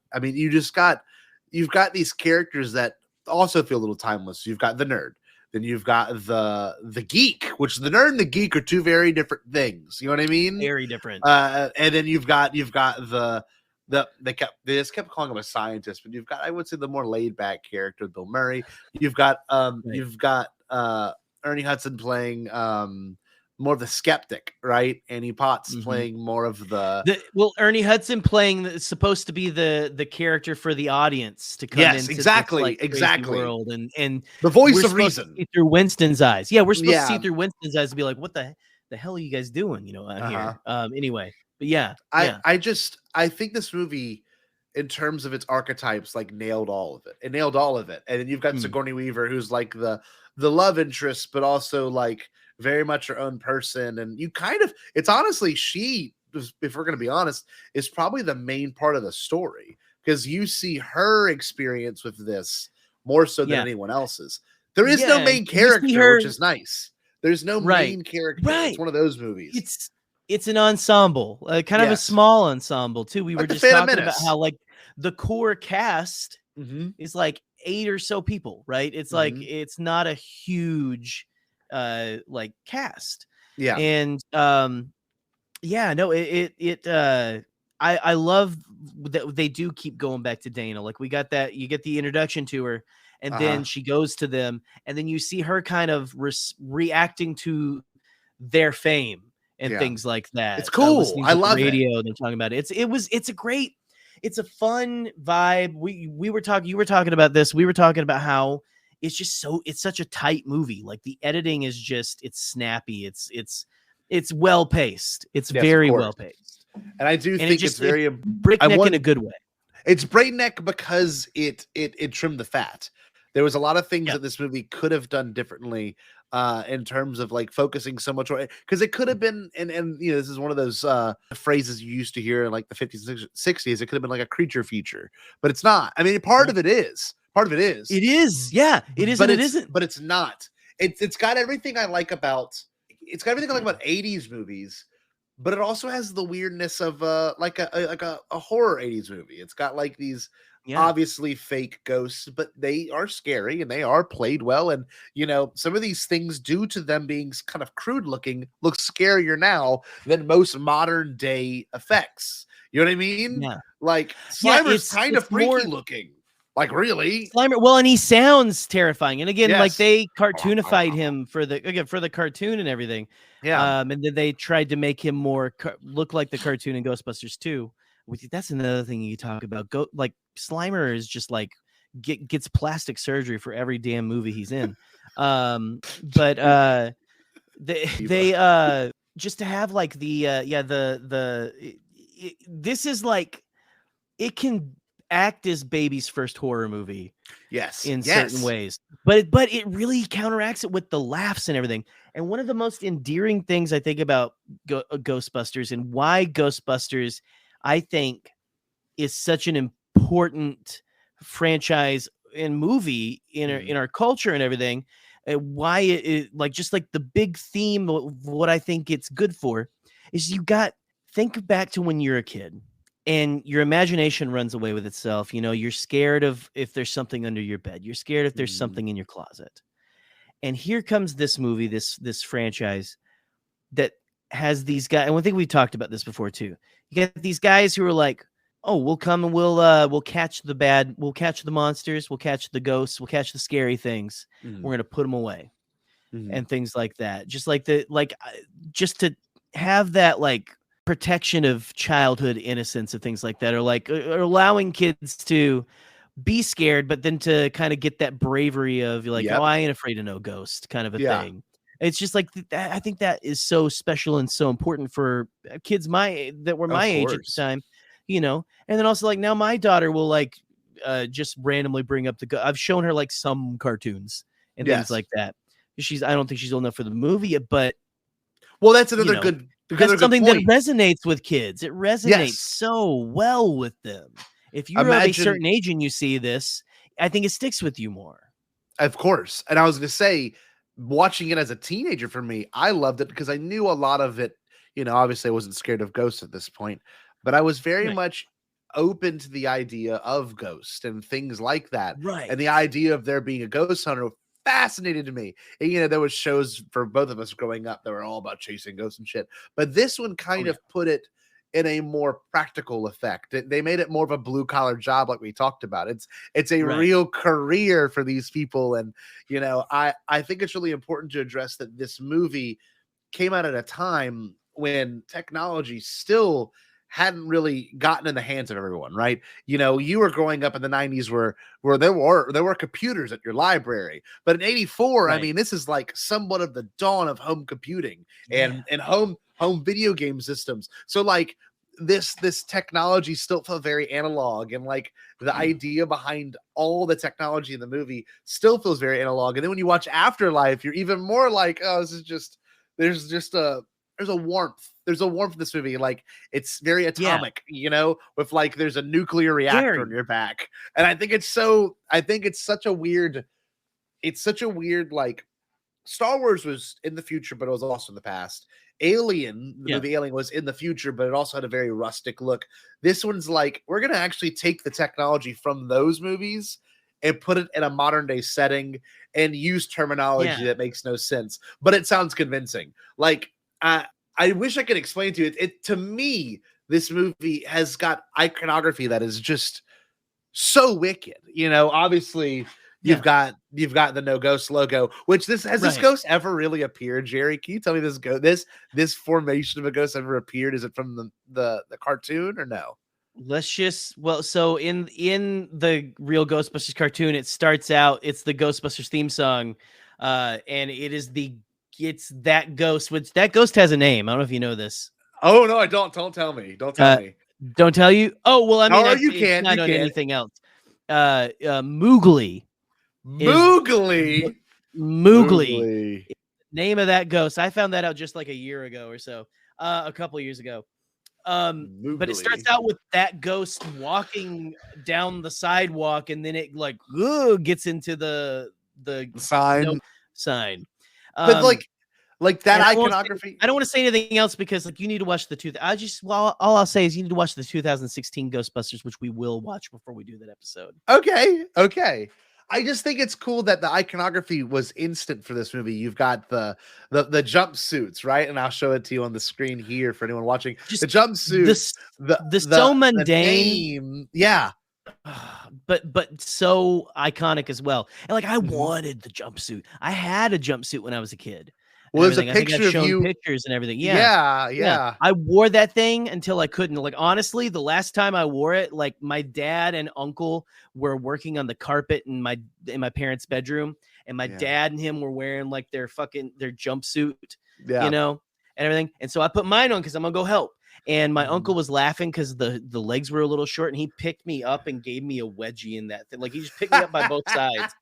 you've got these characters that also feel a little timeless. You've got the nerd, then you've got the geek, which the nerd and the geek are two very different things. You know what I mean? Very different. And then you've got they just kept calling him a scientist, but you've got, I would say, the more laid back character, Bill Murray. You've got Ernie Hudson playing more of the skeptic, right? Annie Potts playing more of Ernie Hudson playing supposed to be the character for the audience to come into exactly this, like, crazy world, and the voice of reason through Winston's eyes. Yeah, we're supposed to see through Winston's eyes and be like, what the hell are you guys doing? You know, out here. Anyway, but I think this movie, in terms of its archetypes, like nailed all of it. It nailed all of it. And then you've got Sigourney Weaver, who's like the love interest, but also like very much her own person. And you kind of, it's honestly, she, if we're going to be honest, is probably the main part of the story, because you see her experience with this more so than anyone else's. There is no main character, which is nice. There's no main character. It's one of those movies. It's an ensemble, kind of a small ensemble too. We were just talking about how like the core cast is like 8 or so people, right? It's like, it's not a huge like cast. And I love that they do keep going back to Dana. Like, we got that, you get the introduction to her, and then she goes to them, and then you see her kind of reacting to their fame and things like that. It's cool. I love radio and they're talking about it. It's a fun vibe. You were talking about this. We were talking about how it's such a tight movie. Like, the editing is it's snappy. It's well paced. It's very well paced. And I do think it's very breakneck in a good way. It's breakneck because it trimmed the fat. There was a lot of things that this movie could have done differently in terms of like focusing so much, because it could have been, and you know, this is one of those phrases you used to hear in like the 50s and 60s. It could have been like a creature feature, but it's not. I mean, part of it is. It is. Yeah, it is, but it isn't. But it's not. It's got everything I like about it's got everything like about 80s movies, but it also has the weirdness of like a horror 80s movie. It's got like these obviously fake ghosts, but they are scary and they are played well. And some of these things, due to them being kind of crude looking, look scarier now than most modern day effects. You know what I mean? Yeah. Like Slimer's kind of freaky more looking. Like really? Slimer, well, and he sounds terrifying. And again, like Yes. they cartoonified him for the cartoon and everything. Yeah. And then they tried to make him more look like the cartoon in Ghostbusters 2. That's another thing you talk about. Like Slimer is just like gets plastic surgery for every damn movie he's in. But they just to have like this is like, it can act as baby's first horror movie. Yes. In certain ways. But it really counteracts it with the laughs and everything. And one of the most endearing things I think about Ghostbusters, and why Ghostbusters, I think, is such an important franchise and movie in our culture and everything, why it like just like the big theme of what I think it's good for is think back to when you're a kid and your imagination runs away with itself. You're scared of if there's something under your bed. You're scared if there's something in your closet. And here comes this movie, this franchise that has these guys. And I think we talked about this before too. You got these guys who are like, oh, we'll come and we'll catch the monsters, we'll catch the ghosts, we'll catch the scary things. We're gonna put them away, and things like that. Just like just to have that like protection of childhood innocence and things like that, or like allowing kids to be scared, but then to kind of get that bravery of like, oh, I ain't afraid of no ghost kind of a thing. It's just like I think that is so special and so important for kids that were my age at the time, And then also like now my daughter will like just randomly bring up I've shown her like some cartoons and things like that. I don't think she's old enough for the movie yet, but that's another good. That's something that resonates with kids. It resonates so well with them. If you're of a certain age and you see this, I think it sticks with you more. Of course. And I was going to say, watching it as a teenager for me, I loved it because I knew a lot of it. Obviously I wasn't scared of ghosts at this point, but I was very much open to the idea of ghosts and things like that. Right. And the idea of there being a ghost hunter fascinated me. And, there was shows for both of us growing up that were all about chasing ghosts and shit. But this one kind of put it in a more practical effect. They made it more of a blue collar job, like we talked about. It's a real career for these people. And, I think it's really important to address that this movie came out at a time when technology still hadn't really gotten in the hands of everyone, right? You were growing up in the 90s where there were computers at your library. But in 84, I mean, this is like somewhat of the dawn of home computing and home video game systems. So like this technology still felt very analog, and like the idea behind all the technology in the movie still feels very analog. And then when you watch Afterlife, you're even more like, oh, this is just there's a warmth. There's a warmth in this movie. Like it's very atomic, with like there's a nuclear reactor on your back. And I think it's such a weird like Star Wars was in the future, but it was also in the past. Alien, the movie Alien, was in the future, but it also had a very rustic look. This one's like, we're going to actually take the technology from those movies and put it in a modern day setting and use terminology that makes no sense, but it sounds convincing. Like, I wish I could explain to you. It to me, this movie has got iconography that is just so wicked. Obviously, you've got the No Ghost logo. Which this ghost ever really appeared, Jerry? Can you tell me this formation of a ghost ever appeared? Is it from the cartoon or no? So in the real Ghostbusters cartoon, it starts out. It's the Ghostbusters theme song, and it's that ghost. Which that ghost has a name. I don't know if you know this. Oh no, I don't. Don't tell me. Don't tell me. Don't tell you. Oh well, I mean, you can't. Not on anything else. Moogly. Moogly. Name of that ghost. I found that out just like a year ago or so. A couple years ago. But it starts out with that ghost walking down the sidewalk, and then it like gets into the sign. sign. But Like that I iconography. don't want to say anything else because like you need to watch all I'll say is you need to watch the 2016 Ghostbusters, which we will watch before we do that episode. Okay. I just think it's cool that the iconography was instant for this movie. You've got the jumpsuits, right? And I'll show it to you on the screen here for anyone watching. Just the jumpsuits, the so mundane, yeah, but so iconic as well. And like I wanted the jumpsuit. I had a jumpsuit when I was a kid. Well, there's a picture of you. Pictures and everything. Yeah. I wore that thing until I couldn't. Like honestly, the last time I wore it, like my dad and uncle were working on the carpet in my parents' bedroom, and my dad and him were wearing like their jumpsuit, you know, and everything. And so I put mine on because I'm gonna go help. And my uncle was laughing because the legs were a little short, and he picked me up and gave me a wedgie in that thing. Like he just picked me up by both sides,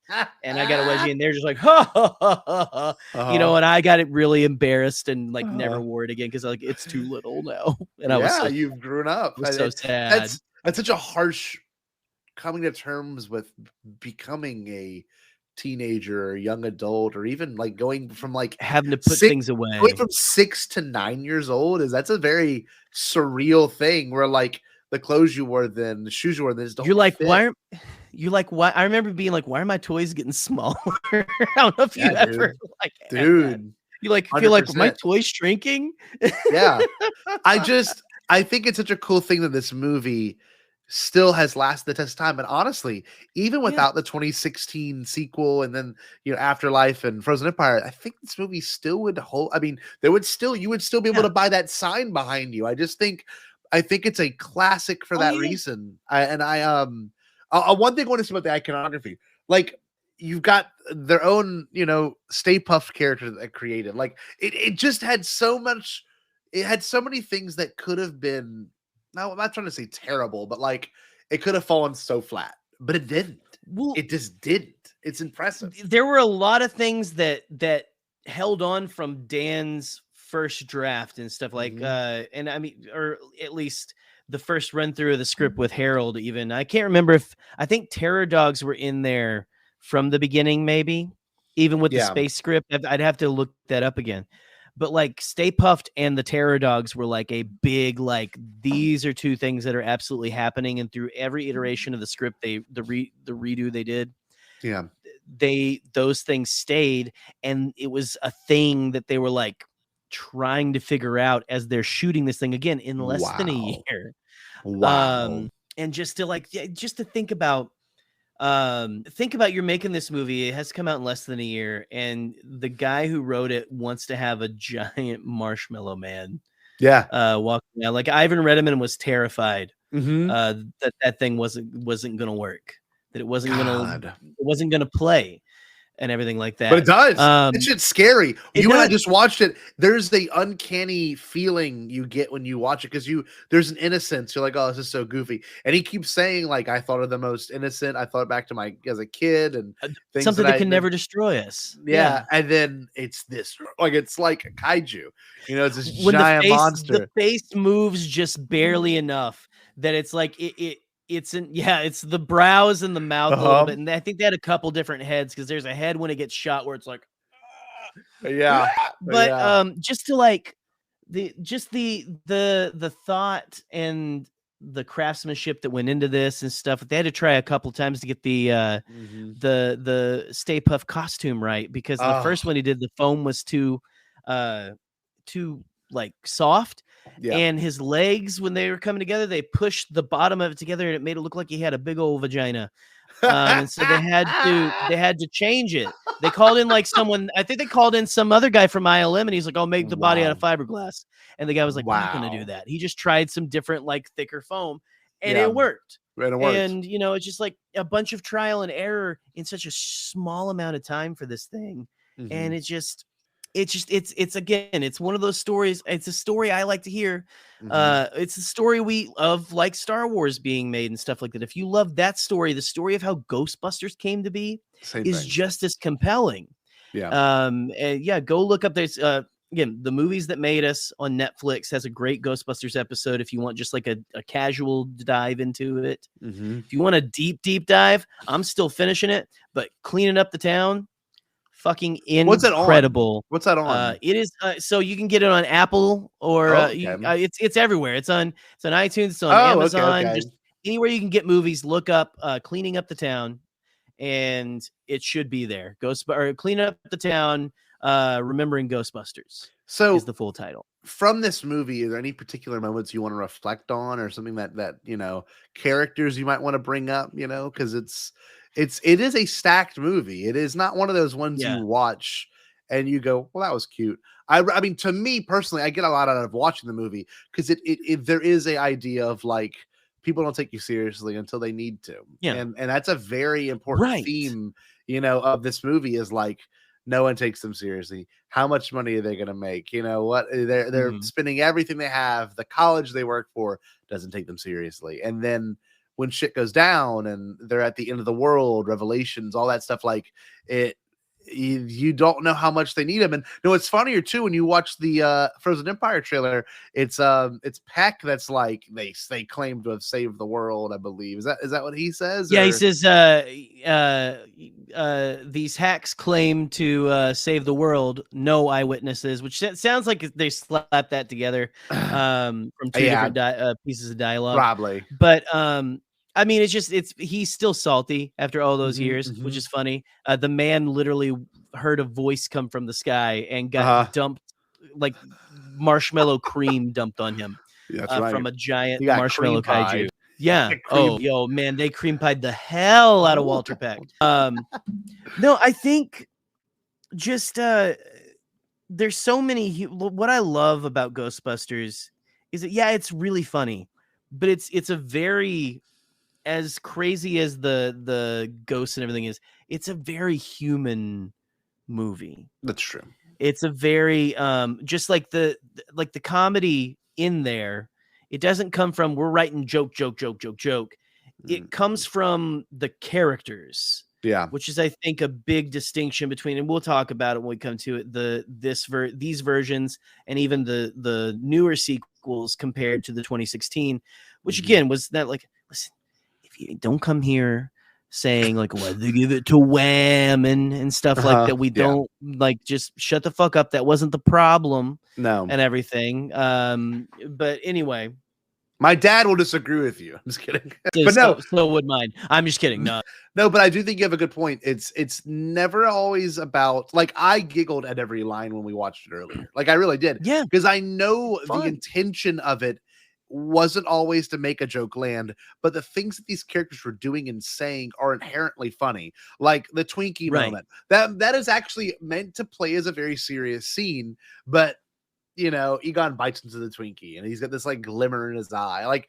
and I got a wedgie, and they're just like, ha, ha, ha, ha, ha. You know, and I got it really embarrassed and like never wore it again because like it's too little now. And I was you've grown up. It was so sad. That's such a harsh coming to terms with becoming a teenager or young adult, or even like going from like having to put things away. Going from 6 to 9 years old that's a very surreal thing where like the clothes you wore then, the shoes you wore then just don't fit. Why I remember being like, why are my toys getting smaller? I don't know if you ever like dude. You like 100%. Feel like my toys shrinking? Yeah. I think it's such a cool thing that this movie still has lasted the test of time. And honestly, even without the 2016 sequel and then, you know, Afterlife and Frozen Empire, I think this movie still would hold. I mean, you would still be able to buy that sign behind you. I think it's a classic for that reason. One thing I want to say about the iconography, like you've got their own, you know, Stay Puft character that created, like it just had so much, it had so many things that could have been, no, I'm not trying to say terrible, but like it could have fallen so flat, but it didn't. Well, it just didn't. It's impressive. There were a lot of things that held on from Dan's first draft and stuff like, and I mean, or at least the first run through of the script with Harold. Even I can't remember I think Terror Dogs were in there from the beginning, maybe even with the space script. I'd have to look that up again. But like Stay Puft and the Terror Dogs were like a big, like, these are two things that are absolutely happening. And through every iteration of the script, the redo they did. Yeah. Those things stayed. And it was a thing that they were like trying to figure out as they're shooting this thing again in less than a year. Wow. And just to think about you're making this movie. It has come out in less than a year, and the guy who wrote it wants to have a giant marshmallow man. Walking out. Like Ivan Reitman was terrified that thing wasn't gonna work. That it wasn't gonna play. And everything like that. But it does. It's just scary. You and I just watched it. There's the uncanny feeling you get when you watch it because there's an innocence. You're like, oh, this is so goofy. And he keeps saying, like, I thought of the most innocent. I thought back to as a kid and things something that can never destroy us. Yeah. And then it's this, like, it's like a kaiju. You know, it's this giant monster. The face moves just barely enough that it's like it's the brows and the mouth a little bit, and I think they had a couple different heads because there's a head when it gets shot where it's like, but just to like the thought and the craftsmanship that went into this and stuff. They had to try a couple times to get the Stay Puft costume right because the first one he did, the foam was too like soft. Yeah. And his legs, when they were coming together, they pushed the bottom of it together, and it made it look like he had a big old vagina. And so they had to change it. They called in like someone. I think they called in some other guy from ILM, and he's like, "I'll make the body out of fiberglass." And the guy was like, "I'm not going to do that." He just tried some different, like thicker foam, and it worked. And you know, it's just like a bunch of trial and error in such a small amount of time for this thing, and it's one of those stories. It's a story I like to hear. It's a story of like Star Wars being made and stuff like that. If you love that story, the story of how Ghostbusters came to be is just as compelling. And go look up this. Again, The Movies That Made Us on Netflix has a great Ghostbusters episode. If you want just like a casual dive into it, if you want a deep dive, I'm still finishing it, but Cleaning Up the Town. fucking What's it on? incredible. What's that on? It is so you can get it on Apple or okay. it's everywhere. It's on iTunes, it's on Amazon, okay. just anywhere you can get movies. Look up Cleaning Up the Town, and it should be there. Clean Up the Town, Remembering Ghostbusters. So is the full title. From this movie, are there any particular moments you want to reflect on, or something that characters you might want to bring up? Because it is a stacked movie. It is not one of those ones you watch and you go, well, that was cute. I mean, to me personally, I get a lot out of watching the movie because there is a idea of like people don't take you seriously until they need to. Yeah. And that's a very important theme, of this movie is like, no one takes them seriously. How much money are they going to make? What they're spending everything they have. The college they work for doesn't take them seriously. And then when shit goes down and they're at the end of the world, revelations, all that stuff, like you don't know how much they need them. And no, it's funnier too when you watch the Frozen Empire trailer. It's Peck that's like they claim to have saved the world, I believe. Is that what he says? Yeah, he says these hacks claim to save the world, no eyewitnesses, which sounds like they slapped that together from two different pieces of dialogue. Probably. But I mean, he's still salty after all those years, which is funny. The man literally heard a voice come from the sky and got dumped, like marshmallow cream dumped on him from a giant marshmallow kaiju. Yeah. Oh, yo, man, they cream pied the hell out of Walter Peck. No, I think just there's so many. What I love about Ghostbusters is that it's really funny, but it's a very, as crazy as the ghosts and everything is, it's a very human movie. That's true. It's a very just like the comedy in there. It doesn't come from we're writing joke. It comes from the characters. Yeah, which is, I think, a big distinction between, and we'll talk about it when we come to it, these versions and even the newer sequels compared to the 2016, which again was that like, listen, if you don't come here saying like, well, they give it to Wham and stuff like that, we don't like, just shut the fuck up. That wasn't the problem. No, and everything. But anyway. My dad will disagree with you. I'm just kidding. But no, so would mine. I'm just kidding. No, but I do think you have a good point. It's never always about, like, I giggled at every line when we watched it earlier. Like, I really did. Yeah. Because I know the intention of it wasn't always to make a joke land, but the things that these characters were doing and saying are inherently funny. Like the Twinkie moment. That is actually meant to play as a very serious scene, but Egon bites into the Twinkie and he's got this like glimmer in his eye.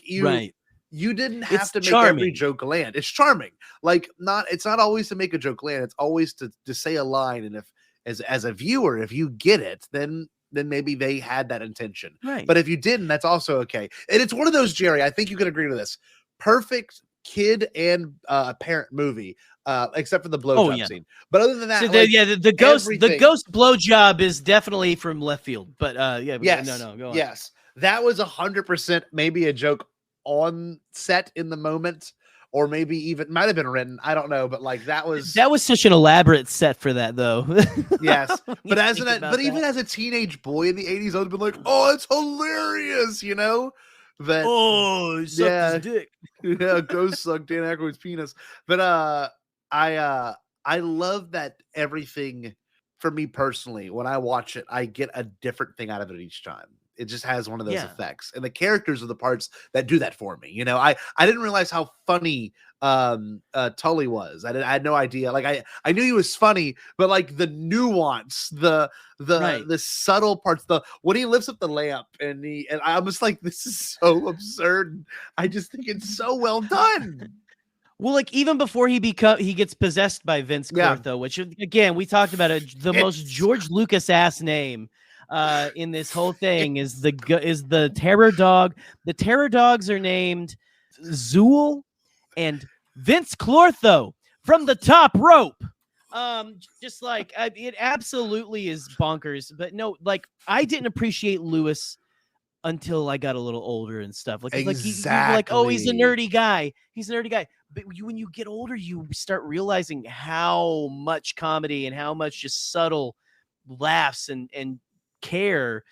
You didn't have to make every joke land. It's charming. Like it's not always to make a joke land. It's always to say a line. And if as a viewer, if you get it, then maybe they had that intention. Right. But if you didn't, that's also okay. And it's one of those, Jerry, I think you can agree to this. Perfect kid and parent movie. Except for the blowjob scene, but other than that, so the ghost blowjob is definitely from left field. But yes, go on. Yes, that was 100% maybe a joke on set in the moment, or maybe even might have been written. I don't know, but like that was such an elaborate set for that, though. Yes, but even as a teenage boy in the 80s, I would have been like, oh, it's hilarious, That he sucked his dick. Yeah, ghost sucked Dan Aykroyd's penis, but I love that everything, for me personally, when I watch it, I get a different thing out of it each time. It just has one of those effects, and the characters are the parts that do that for me. I didn't realize how funny Tully was. I had no idea. Like I knew he was funny, but like the nuance, the subtle parts, when he lifts up the lamp and I was like, this is so absurd. I just think it's so well done. Well, like even before he gets possessed by Vince Clortho, which again we talked about it. The most George Lucas ass name in this whole thing is the terror dog. The terror dogs are named Zool and Vince Clortho from the Top Rope. Just like it absolutely is bonkers. But no, like I didn't appreciate Lewis until I got a little older and stuff. Like, exactly. like, oh, he's a nerdy guy. but when you get older, you start realizing how much comedy and how much just subtle laughs and care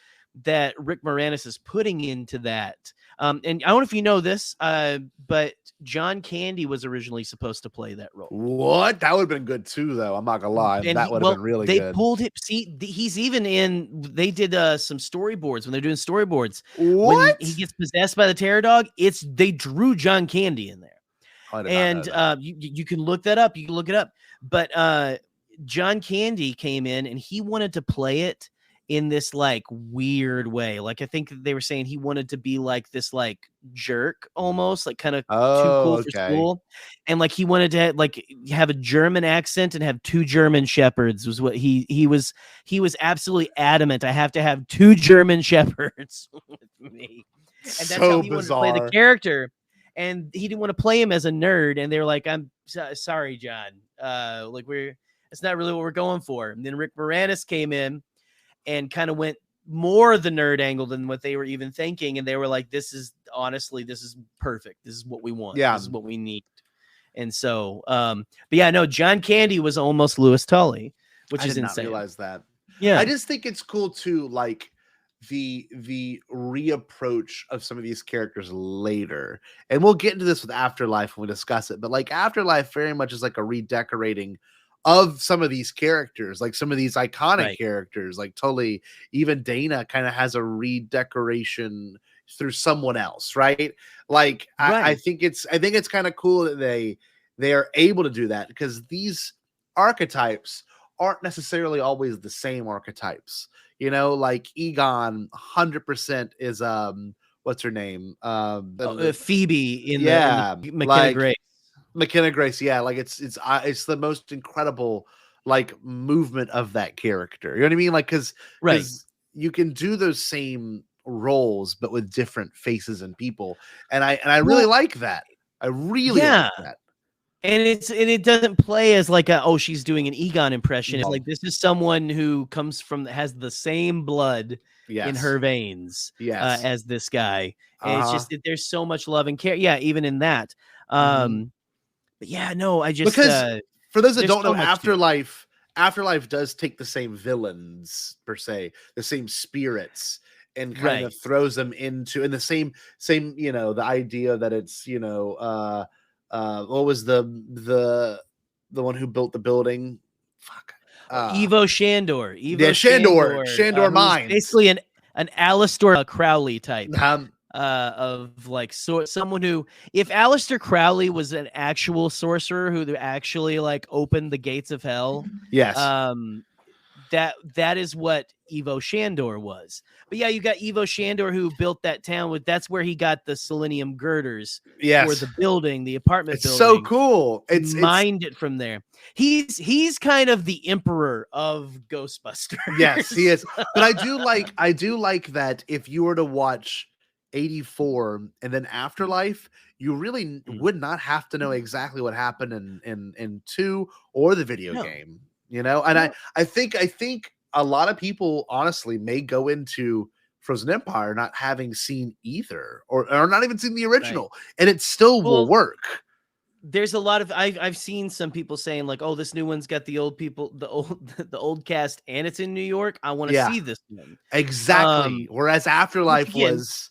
that Rick Moranis is putting into that. And I don't know if you know this, but John Candy was originally supposed to play that role. What? That would have been good too, though. I'm not gonna lie. And that would have been really they good. pulled him. See, he's even in. They did some storyboards when they're doing storyboards. What? When he gets possessed by the terror dog, they drew John Candy in there. I did not know that. You can look that up. You can look it up. But John Candy came in and he wanted to play it in this like weird way. Like I think they were saying he wanted to be like this like jerk almost, like kind of too cool for school. And like he wanted to like have a German accent and have 2 German shepherds was what he was absolutely adamant. I have to have 2 German shepherds with me. And that's how he wanted to play the character. And he didn't want to play him as a nerd. And they were like, I'm sorry, John. Like it's not really what we're going for. And then Rick Moranis came in and kind of went more the nerd angle than what they were even thinking. And they were like, this is perfect. This is what we want. Yeah. This is what we need. And so, but yeah, no, John Candy was almost Louis Tully, which is insane. I did not realize that. Yeah. I just think it's cool too, like the reapproach of some of these characters later. And we'll get into this with Afterlife when we discuss it, but like Afterlife very much is like a redecorating of some of these characters, like some of these iconic characters, like totally even Dana kind of has a redecoration through someone else, right? Like I think it's kind of cool that they are able to do that because these archetypes aren't necessarily always the same archetypes. You know, like Egon 100% is what's her name? Phoebe in the McKenna Grace. McKenna Grace, yeah, like it's the most incredible like movement of that character. You know what I mean? Like because you can do those same roles but with different faces and people, and I really like that. I really like that. And it doesn't play as like she's doing an Egon impression. It's like this is someone who has the same blood in her veins as this guy. And it's just that there's so much love and care. Yeah, even in that. But yeah, no, I just because for those that don't know, Afterlife does take the same villains per se, the same spirits, and kind of throws them into the same, you know, the idea that it's, you know, what was the one who built the building? Fuck. Ivo Shandor. Shandor Mines. Basically an Aleister Crowley type. Of like someone who, if Aleister Crowley was an actual sorcerer who actually like opened the gates of hell, that is what Ivo Shandor was. But yeah, you got Ivo Shandor who built that town that's where he got the selenium girders for the building, the apartment building. So cool. It's mined it from there. He's kind of the emperor of Ghostbusters. Yes, he is. But I do like that if you were to watch 84 and then Afterlife, you really would not have to know exactly what happened in 2 or the video game, you know. And I think a lot of people honestly may go into Frozen Empire not having seen either or not even seen the original, and it still will work. There's a lot of I've seen some people saying like, oh, this new one's got the old people, the old cast, and it's in New York. I want to see this one. Exactly. Whereas Afterlife was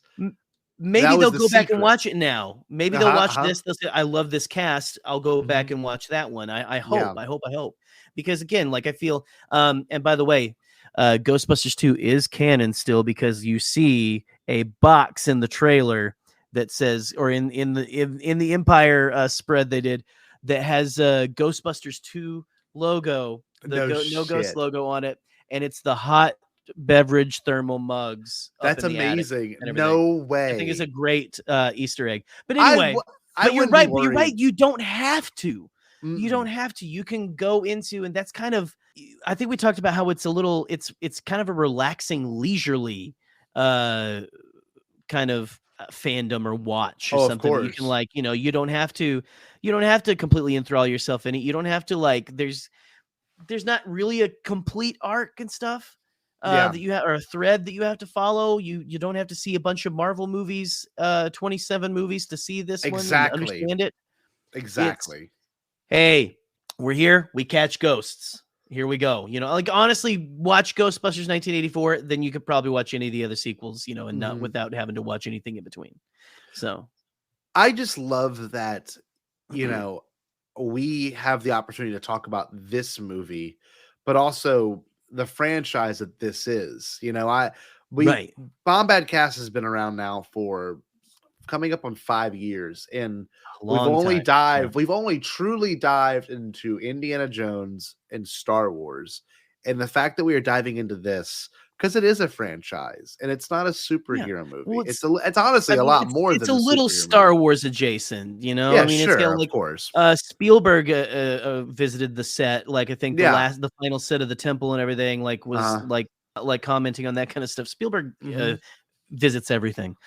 maybe they'll go back and watch it now. Maybe they'll watch this. They'll say, I love this cast. I'll go back and watch that one. I hope. I hope. Because again, like I feel, and by the way, Ghostbusters 2 is canon still because you see a box in the trailer that says, or in the Empire spread they did, that has a Ghostbusters 2 logo, no Ghost logo on it, and it's the hot beverage thermal mugs. That's amazing. No way. I think it's a great Easter egg. But anyway, but you're right. But you're right. You don't have to. You don't have to. You can go into, and that's kind of, I think we talked about how it's a little, it's kind of a relaxing, leisurely kind of fandom or watch or something. You can like, you know, you don't have to completely enthrall yourself in it. You don't have to like, there's not really a complete arc and stuff that you have, or a thread that you have to follow. You don't have to see a bunch of Marvel movies, 27 movies to see this one and understand it. Exactly. Hey, we're here. We catch ghosts. Here we go. You know, like honestly, watch Ghostbusters 1984, then you could probably watch any of the other sequels, you know, and not without having to watch anything in between. So I just love that, you know, we have the opportunity to talk about this movie, but also the franchise that this is. You know, right. Bombadcast has been around now for coming up on 5 years, and Long time. we've only truly dived into Indiana Jones and Star Wars. And the fact that we are diving into this, because it is a franchise and it's not a superhero movie. Well, it's honestly a lot more it's than a little superhero Star movie. Wars adjacent, you know. Yeah, I mean, sure, it's got, of like, course. Spielberg visited the set, like I think the final set of the temple and everything, like was like commenting on that kind of stuff. Spielberg visits everything.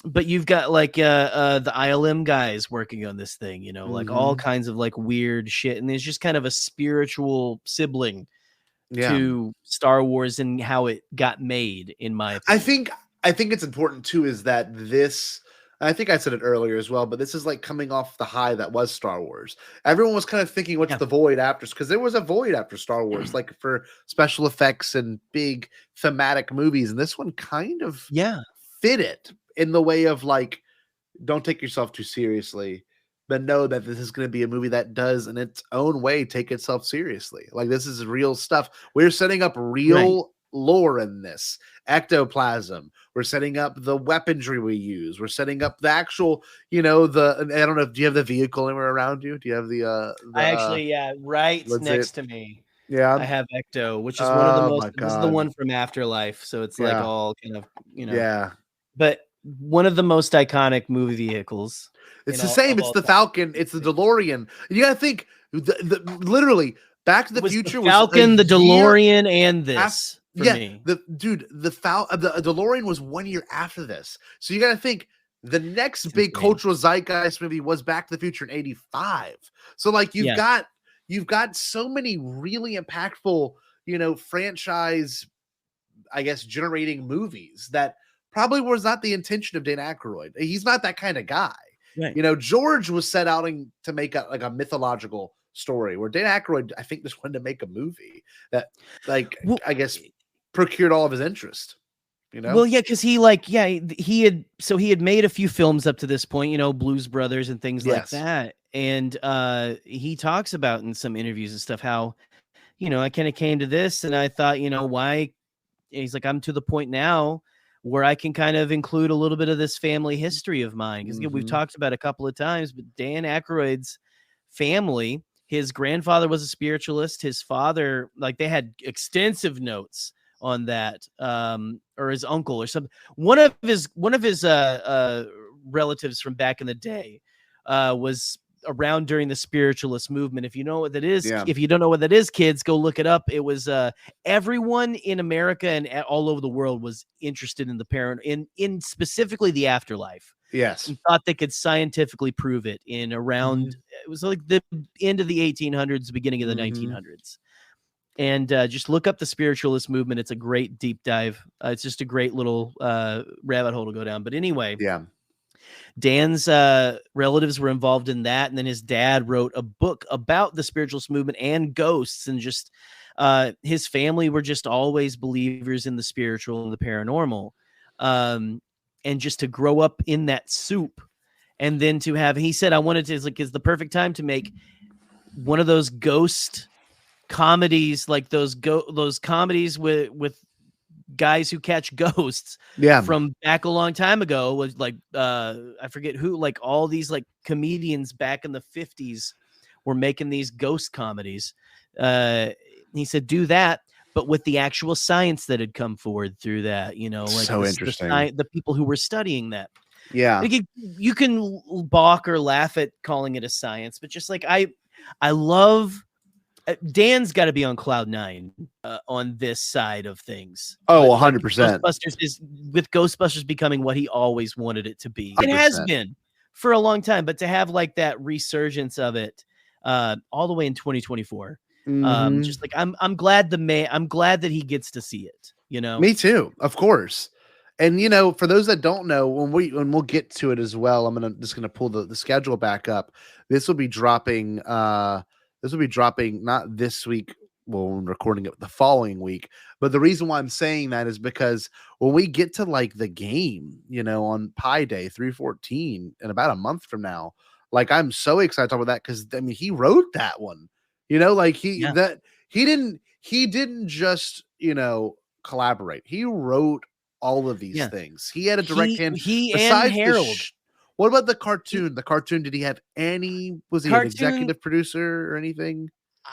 But you've got like the ILM guys working on this thing, you know, like all kinds of like weird shit, and there's just kind of a spiritual sibling to Star Wars and how it got made, in my opinion. I think it's important too is that this, I think I said it earlier as well, but this is like coming off the high that was Star Wars. Everyone was kind of thinking, what's the void after? Because there was a void after Star Wars, like for special effects and big thematic movies, and this one kind of fit it in the way of like, don't take yourself too seriously, but know that this is going to be a movie that does in its own way take itself seriously. Like, this is real stuff. We're setting up real lore in this ectoplasm. We're setting up the weaponry we use. We're setting up the actual, you know, I don't know, do you have the vehicle anywhere around you? Do you have I actually, right next to me. Yeah, I have Ecto, which is one of the most. This is the one from Afterlife, so it's like all kind of, you know. But one of the most iconic movie vehicles. It's the same. It's the Falcon. It's the DeLorean. You gotta think, literally, Back to the Future was the Falcon, the DeLorean, and this. For me. The DeLorean was 1 year after this. So you gotta think, the next big cultural zeitgeist movie was Back to the Future in '85. So like you've got so many really impactful, you know, franchise, I guess, generating movies that probably was not the intention of Dan Aykroyd. He's not that kind of guy. Right. You know, George was set out to make a mythological story, where Dan Aykroyd, I think, just wanted to make a movie that, like, I guess, procured all of his interest. You know? Well, yeah, because he had made a few films up to this point, you know, Blues Brothers and things like that. And he talks about in some interviews and stuff how, you know, I kind of came to this and I thought, you know, why? He's like, I'm to the point now where I can kind of include a little bit of this family history of mine. Because we've talked about it a couple of times, but Dan Aykroyd's family, his grandfather was a spiritualist. His father, like, they had extensive notes on that, or his uncle or something. One of his relatives from back in the day was around during the spiritualist movement. If you know what that is, if you don't know what that is, kids, go look it up. It was everyone in America and all over the world was interested in the in specifically the afterlife. Yes, and thought they could scientifically prove it in around it was like the end of the 1800s, beginning of the 1900s. And just look up the spiritualist movement. It's a great deep dive. It's just a great little rabbit hole to go down. But anyway, Dan's relatives were involved in that. And then his dad wrote a book about the spiritualist movement and ghosts. And just his family were just always believers in the spiritual and the paranormal. And just to grow up in that soup. And then to have, he said, I wanted to, it's the perfect time to make one of those ghost comedies, like those comedies with guys who catch ghosts from back a long time ago. Was like I forget who, like all these like comedians back in the 50s were making these ghost comedies. He said do that, but with the actual science that had come forward through that, you know, like so interesting. The people who were studying that. Like you can balk or laugh at calling it a science, but just like I love Dan's got to be on cloud nine on this side of things. Oh, 100%. Ghostbusters is with Ghostbusters becoming what he always wanted it to be. 100%. It has been for a long time, but to have like that resurgence of it all the way in 2024, just like I'm glad I'm glad that he gets to see it. You know, me too, of course. And for those that don't know, when we'll get to it as well, I'm just gonna pull the schedule back up. This will be dropping. This will be dropping not this week. Well, we're recording it the following week. But the reason why I'm saying that is because when we get to like the game, on Pi Day 314 in about a month from now, like I'm so excited to talk about that because I mean he wrote that one. Like he didn't just collaborate. He wrote all of these things. He had a direct hand. He and Harold. What about the cartoon? The cartoon, did he have any? Was he an executive producer or anything?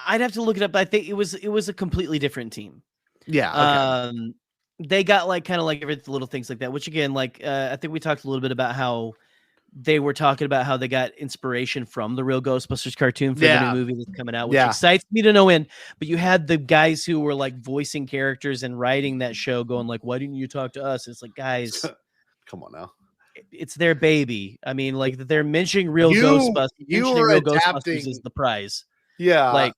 I'd have to look it up. But I think it was a completely different team. Yeah. Okay. They got like kind of like every little things like that. Which again, like I think we talked a little bit about how they were talking about how they got inspiration from the real Ghostbusters cartoon for the new movie that's coming out, which excites me to no end. But you had the guys who were like voicing characters and writing that show going like, why didn't you talk to us? It's like, guys, come on now. It's their baby. I mean, like they're mentioning real Ghostbusters. Real Ghostbusters is the prize. Yeah. Like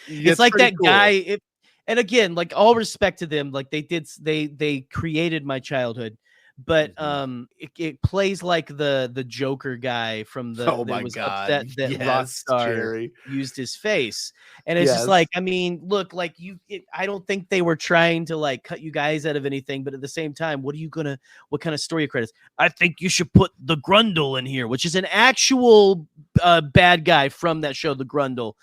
it's like that cool guy. And again, like all respect to them, like they created my childhood. But it plays like the Joker guy from the upset that Rockstar used his face, and it's just like, I mean, look, like I don't think they were trying to like cut you guys out of anything, but at the same time, what kind of story credits? I think you should put the Grundle in here, which is an actual bad guy from that show, the Grundle.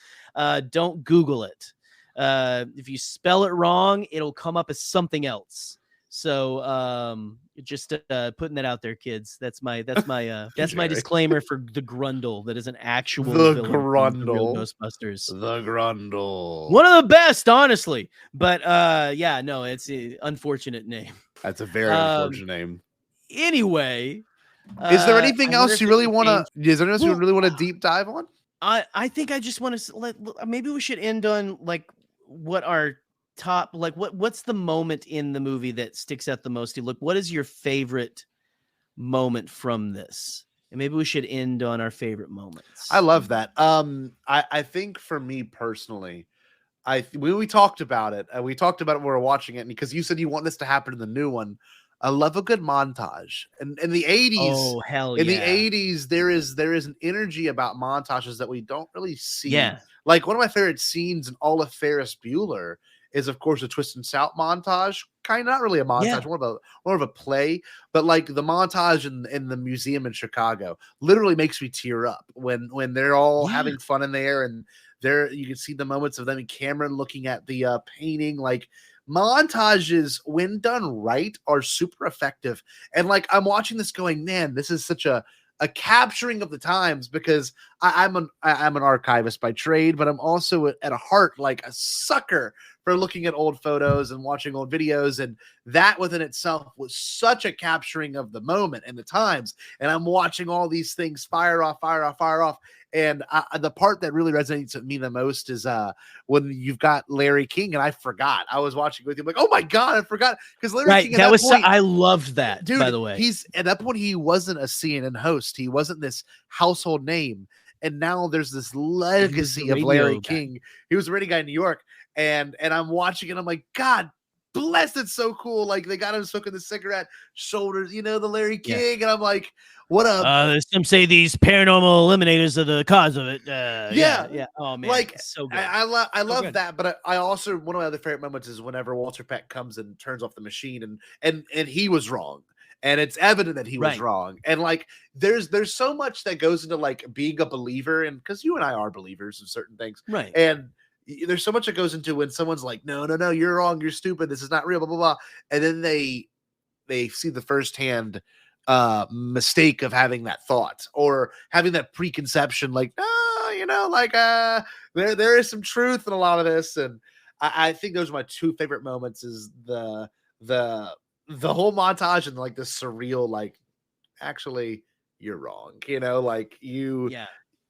Don't Google it. If you spell it wrong, it'll come up as something else. So just putting that out there, kids. That's my disclaimer for the Grundle. That is an actual villain from the real Ghostbusters. The Grundle, one of the best, honestly. But no, it's an unfortunate name. That's a very unfortunate name. Anyway, is there anything else you really want to? Is there anything you really want to deep dive on? I think I just want to maybe we should end on like what our top, like what's the moment in the movie that sticks out the most? Look, what is your favorite moment from this? And maybe we should end on our favorite moments. I love that. I think for me personally, we talked about it. We talked about it when we were watching it, and because you said you want this to happen in the new one. I love a good montage. And in the 80s, oh hell yeah. In the 80s, there is an energy about montages that we don't really see. Yeah. Like one of my favorite scenes in all of Ferris Bueller is, of course, a Twist and Shout montage. Kind of not really a montage, more of a play. But like the montage in the museum in Chicago literally makes me tear up when they're all having fun in there, and you can see the moments of them and Cameron looking at the painting. Like montages, when done right, are super effective. And like I'm watching this going, man, this is such a capturing of the times, because I'm an archivist by trade, but I'm also at a heart like a sucker for looking at old photos and watching old videos, and that within itself was such a capturing of the moment and the times. And I'm watching all these things fire off, and the part that really resonates with me the most is when you've got Larry King, and I forgot I was watching with him, like, oh my god, I forgot, because Larry King, I loved that, dude. By the way, he's at that point, he wasn't a CNN host, he wasn't this household name, and now there's this legacy of Larry King. He was a radio guy in New York, and I'm watching it, I'm like, God bless, it's so cool. Like they got him smoking the cigarette, shoulders, the Larry King, and I'm like, what up? Some say these paranormal eliminators are the cause of it. Yeah. Oh man, like so good. I love that, but I also, one of my other favorite moments is whenever Walter Peck comes and turns off the machine, and he was wrong. And it's evident that he was wrong. And like, there's so much that goes into like being a believer, and because you and I are believers of certain things, right? And there's so much that goes into when someone's like, no, you're wrong, you're stupid, this is not real, blah blah blah, and then they see the firsthand mistake of having that thought or having that preconception, like, there is some truth in a lot of this. And I think those are my two favorite moments, is the whole montage and like the surreal, like, actually you're wrong, like you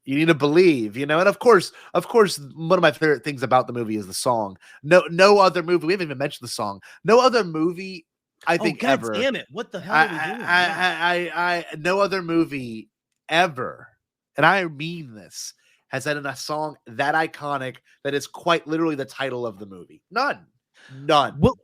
need to believe, and of course one of my favorite things about the movie is the song. No other movie, we haven't even mentioned the song, no other movie, I think, God ever. Damn it! What the hell are we doing? I no other movie ever, and I mean this, has had a song that iconic that is quite literally the title of the movie. None. None. Well,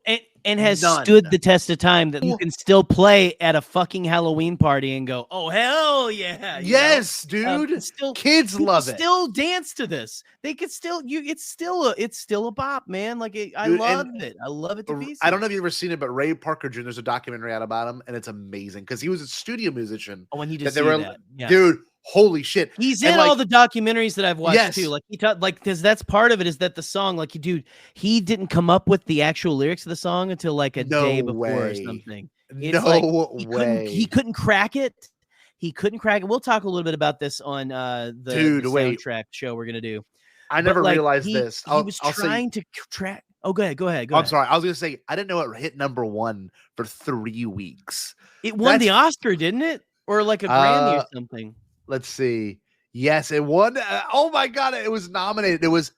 and has None. stood the test of time that you can still play at a fucking Halloween party and go, oh hell yeah! Yes, dude. Still, kids love it. Still dance to this. They could still it's still a bop, man. Like I Dude, love it. I love it to pieces. I don't know if you've ever seen it, but Ray Parker Jr. There's a documentary out about him, and it's amazing because he was a studio musician. Oh, and you just see that. Yeah. Dude. Holy shit. He's in all the documentaries that I've watched too. Like because that's part of it is that the song, like dude, he didn't come up with the actual lyrics of the song until like a day before or something. It's he couldn't crack it. He couldn't crack it. We'll talk a little bit about this on the soundtrack show we're gonna do. I never realized this. He was trying to track. Oh, go ahead. I'm sorry. I was gonna say I didn't know it hit #1 for 3 weeks. It won the Oscar, didn't it? Or like a Grammy or something. Let's see. Yes, it won. Oh my god, it was nominated. It was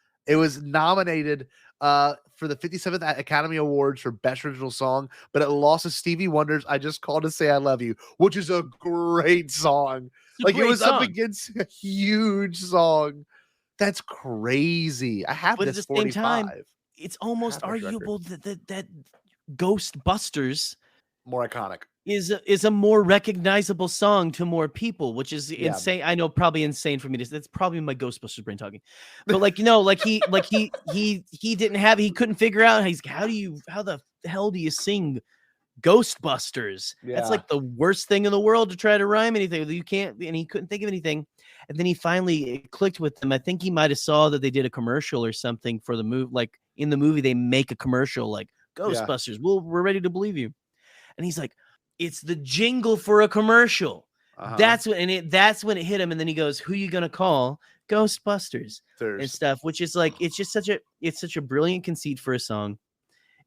nominated for the 57th Academy Awards for Best Original Song, but it lost to Stevie Wonder's "I Just Called to Say I Love You," which is a great song. Like it was up against a huge song. That's crazy. I have this at the 45. Same time, it's almost arguable that Ghostbusters more iconic. Is a more recognizable song to more people, which is insane. I know, probably insane for me to. That's probably my Ghostbusters brain talking, but he didn't have. He couldn't figure out. How the hell do you sing Ghostbusters? Yeah. That's like the worst thing in the world to try to rhyme anything. You can't, and he couldn't think of anything. And then he finally clicked with them. I think he might have saw that they did a commercial or something for the movie. Like in the movie, they make a commercial like Ghostbusters. We're ready to believe you. And he's like, it's the jingle for a commercial. That's when it hit him. And then he goes, who you gonna call? Ghostbusters and stuff, which is like, it's just such a brilliant conceit for a song.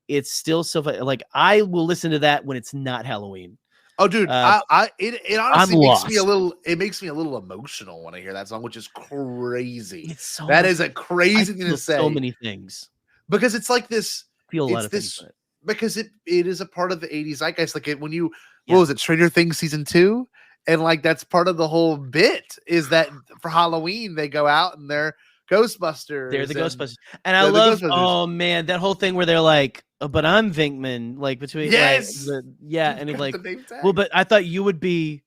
It's still so like, I will listen to that when it's not Halloween. Oh, dude, it honestly makes me a little emotional when I hear that song, which is crazy. That is a crazy thing to say. So many things because it's like this. Feel a lot of things. Because it is a part of the 80s zeitgeist. Like when you, what was it, Stranger Things season 2? And like that's part of the whole bit is that for Halloween they go out and they're Ghostbusters. They're the Ghostbusters. And I love, oh man, that whole thing where they're like, but I'm Vinkman, like between and it's like, well, but I thought you would be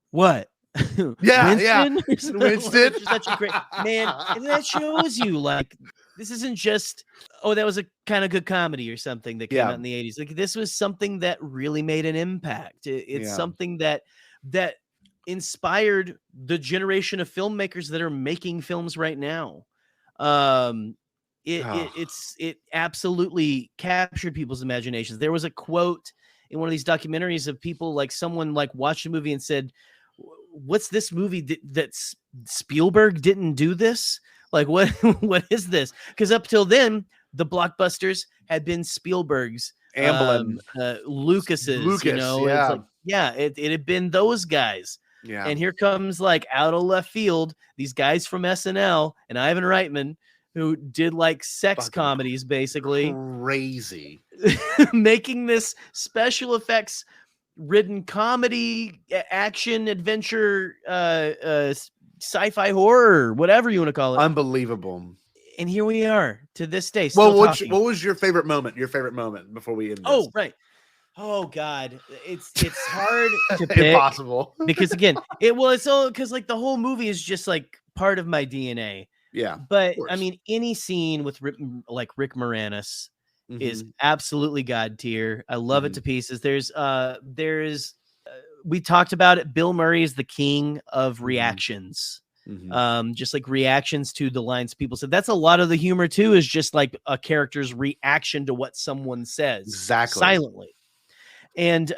what? Winston? Winston. Such a great man, and that shows you like this isn't just that was a kind of good comedy or something that came out in the 80s. Like this was something that really made an impact. It's something that inspired the generation of filmmakers that are making films right now. It absolutely captured people's imaginations. There was a quote in one of these documentaries of people like someone like watched a movie and said, what's this movie that Spielberg didn't do this? Like what is this? Because up till then, the blockbusters had been Spielberg's, Lucas's, it had been those guys. Yeah. And here comes like out of left field, these guys from SNL and Ivan Reitman who did like sex comedies, basically crazy, making this special effects ridden comedy, action, adventure, sci-fi horror, whatever you want to call it. Unbelievable. And here we are to this day. Well, what was your favorite moment? Your favorite moment before we end this? Oh, right. Oh God, it's hard to pick. Impossible. Because again, it's all because like the whole movie is just like part of my DNA. Yeah. But I mean, any scene with Rick Moranis is absolutely God tier. I love it to pieces. There's we talked about it. Bill Murray is the king of reactions. Just like reactions to the lines people said. That's a lot of the humor too, is just like a character's reaction to what someone says. Exactly. Silently. And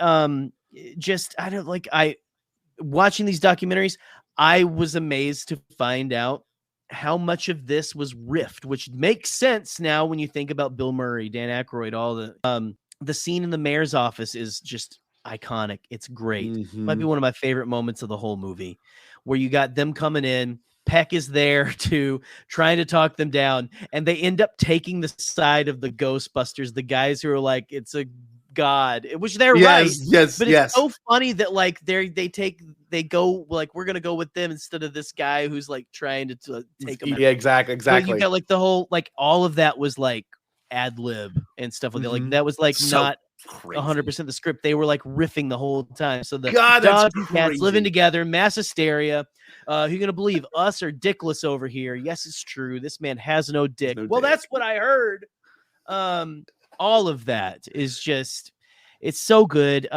watching these documentaries, I was amazed to find out how much of this was riffed, which makes sense now when you think about Bill Murray, Dan Aykroyd, all the scene in the mayor's office is just iconic. It's great. Might be one of my favorite moments of the whole movie, where you got them coming in. Peck is there to trying to talk them down, and they end up taking the side of the Ghostbusters, the guys who are like, it's a god, which they're right. Yes, but it's so funny that like they go like, we're gonna go with them instead of this guy who's like trying to take them. Yeah, exactly. But you got like the whole like all of that was like ad lib and stuff like that. Like Mhm. that was like So not crazy. 100% the script. They were like riffing the whole time. So the God, that's dogs and cats living crazy. together, mass hysteria. Who you gonna believe, us or dickless over here? Yes, it's true. This man has no dick. No Well, dick. that's what I heard. All of that is just, it's so good.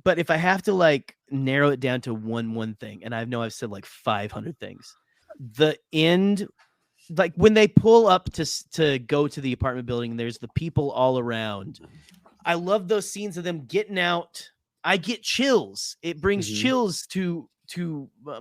But if I have to like narrow it down to one thing, and I know I've said like 500 things, the end, like when they pull up to go to the apartment building, there's the people all around. I love those scenes of them getting out. I get chills. It brings chills to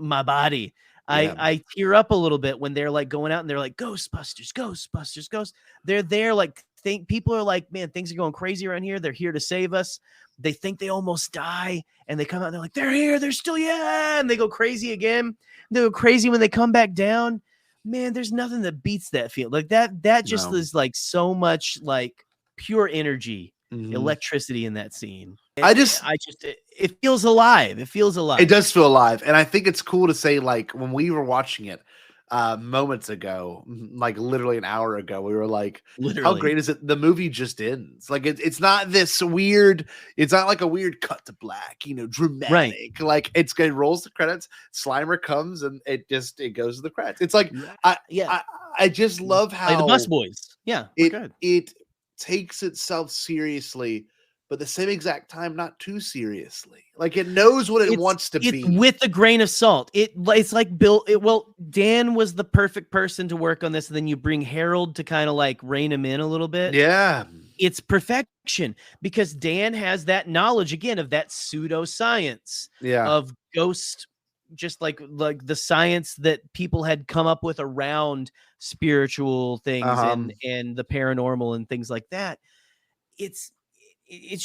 my body. Yeah. I tear up a little bit when they're like going out and they're like Ghostbusters, Ghostbusters, Ghost. They're there like people are like, man, things are going crazy around here. They're here to save us. They think they almost die, and they come out and they're like, they're here, they're still, yeah, and they go crazy again. They go crazy when they come back down. Man, there's nothing that beats that feel. Like that just is like so much like pure energy, electricity in that scene. It feels alive. It feels alive. It does feel alive. And I think it's cool to say, like, when we were watching it moments ago, like literally an hour ago, we were like, how great is it? The movie just ends. Like it's not this weird, it's not like a weird cut to black, you know, dramatic. Right. Like it rolls the credits, Slimer comes and it goes to the credits. It's like I just love how the Bus Boys. Yeah. It takes itself seriously, but the same exact time, not too seriously. Like it knows what it wants to be. With a grain of salt. It's like Dan was the perfect person to work on this. And then you bring Harold to kind of like rein him in a little bit. Yeah. It's perfection because Dan has that knowledge again of that pseudoscience of ghost, just like the science that people had come up with around spiritual things and the paranormal and things like that. It's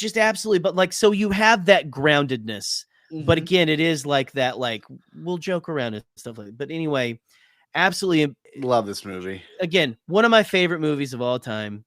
just absolutely, but like, so you have that groundedness, but again, it is like that, like we'll joke around and stuff like that. But anyway, absolutely love this movie. Again, one of my favorite movies of all time.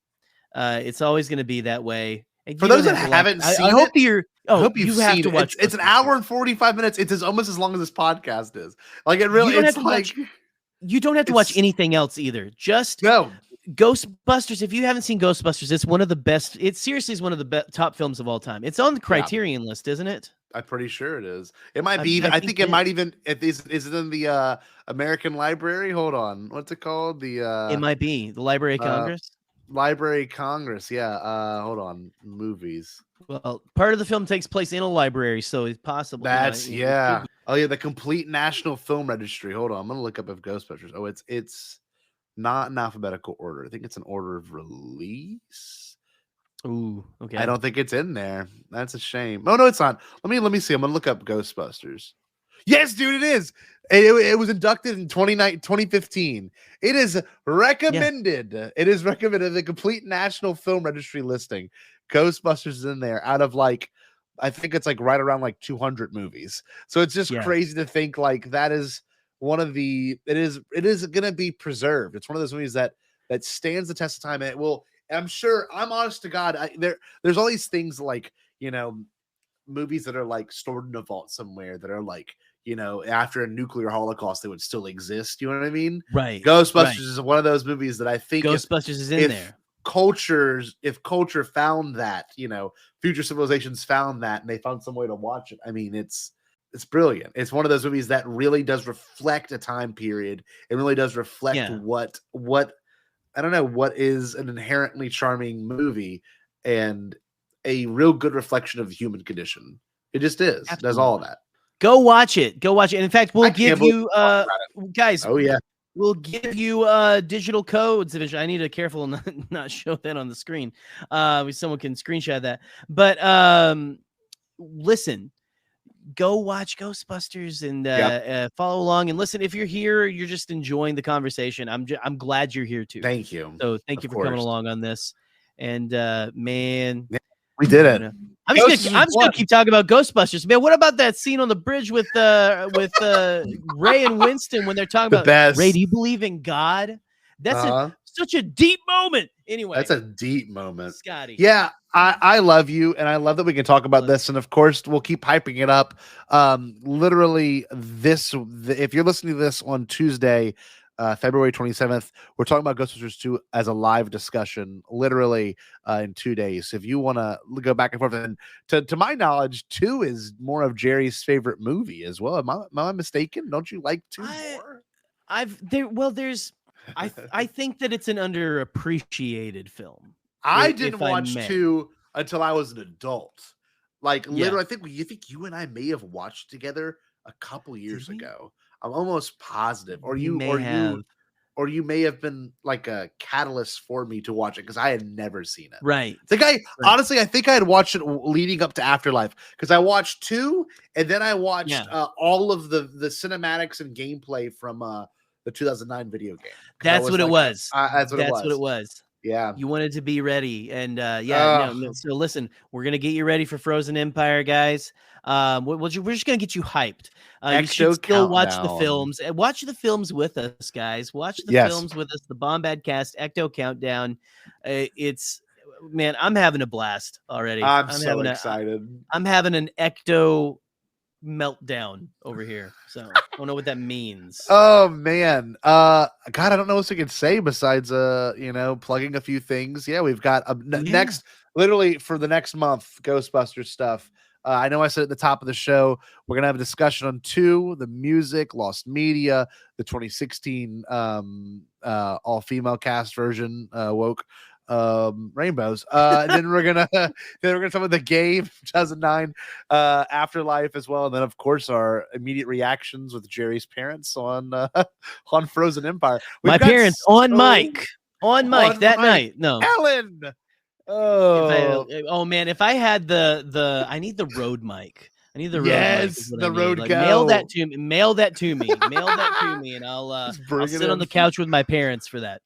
It's always going to be that way. And for those that haven't seen I hope you've seen to it. watch It's an hour and 45 minutes. It's almost as long as this podcast is. Like it really, you don't have to watch anything else either. Just no. Ghostbusters. If you haven't seen Ghostbusters, it's one of the best. It seriously is one of the top films of all time. It's on the Criterion list, isn't it? I'm pretty sure it is. It might be even. I think it might even. Is it in the American Library? Hold on. What's it called? It might be the Library of Congress. Library of Congress. Yeah. Hold on. Movies. Well, part of the film takes place in a library, so it's possible. That's Oh yeah, the complete National Film Registry. Hold on. I'm gonna look up if Ghostbusters. Oh, it's not in alphabetical order. I think it's an order of release. Ooh, okay. I don't think it's in there. That's a shame. Oh no, it's not. Let me see. I'm gonna look up Ghostbusters. Yes, dude, it is. It was inducted in 2015. It is recommended. Yeah. It is recommended. The complete National Film Registry listing. Ghostbusters is in there out of like, I think it's like right around like 200 movies. So it's just crazy to think like that is one of the. It is going to be preserved. It's one of those movies that stands the test of time. And it will. I'm sure. I'm honest to God. There's all these things like, you know, movies that are like stored in a vault somewhere that are like, you know, after a nuclear holocaust, they would still exist. You know what I mean? Right. Ghostbusters is one of those movies that I think Ghostbusters is in there. If culture found that, you know, future civilizations found that and they found some way to watch it. I mean, it's brilliant. It's one of those movies that really does reflect a time period. It really does reflect what I don't know, what is an inherently charming movie and a real good reflection of the human condition. It just is. Absolutely. It does all of that. Go watch it. And in fact, we'll give you guys. Oh yeah. We'll give you digital codes eventually. I need to careful not show that on the screen. Someone can screenshot that. But listen, go watch Ghostbusters and follow along and listen. If you're here, you're just enjoying the conversation. I'm glad you're here too. Thank you. So thank you for coming along on this. And man, we did it. I'm just gonna keep talking about Ghostbusters, man. What about that scene on the bridge with Ray and Winston when they're talking about best. Ray? Do you believe in God? That's such a deep moment. Anyway, that's a deep moment, Scotty. Yeah, I love you, and I love that we can talk about this. And of course, we'll keep hyping it up. Literally, if you're listening to this on Tuesday, February 27th. We're talking about Ghostbusters 2 as a live discussion, literally in 2 days. So if you want to go back and forth, and to my knowledge, 2 is more of Jerry's favorite movie as well. Am I mistaken? Don't you like 2 more? I think that it's an underappreciated film. I didn't watch 2 until I was an adult. Like literally, Yeah. I think you and I may have watched together a couple years ago. I'm almost positive, or you may have been like a catalyst for me to watch it because I had never seen it. Right. Honestly, I think I had watched it leading up to Afterlife because I watched 2 and then I watched all of the cinematics and gameplay from the 2009 video game. That's what it was. That's what it was. Yeah. You wanted to be ready. And no. So listen, we're going to get you ready for Frozen Empire, guys. We're just going to get you hyped. You should still watch the films. Watch the films with us, guys. Watch the films with us. The Bombadcast Ecto Countdown. Man, I'm having a blast already. I'm so excited. I'm having an Ecto meltdown over here. So I don't know what that means. Oh man. God, I don't know what we can say besides plugging a few things. Yeah, we've got next, literally for the next month, Ghostbusters stuff. I know I said at the top of the show, we're gonna have a discussion on 2, the music, Lost Media, the 2016 all-female cast version, woke rainbows. Then we're gonna talk about the game 2009 Afterlife as well, and then of course our immediate reactions with Jerry's parents on Frozen Empire. My parents on mic that night. No, Ellen. Man, if I had I need the Rode mic. I need the Rode mic. The Rode Go. Mail that to me. Mail that to me, and I'll sit on the couch with my parents for that.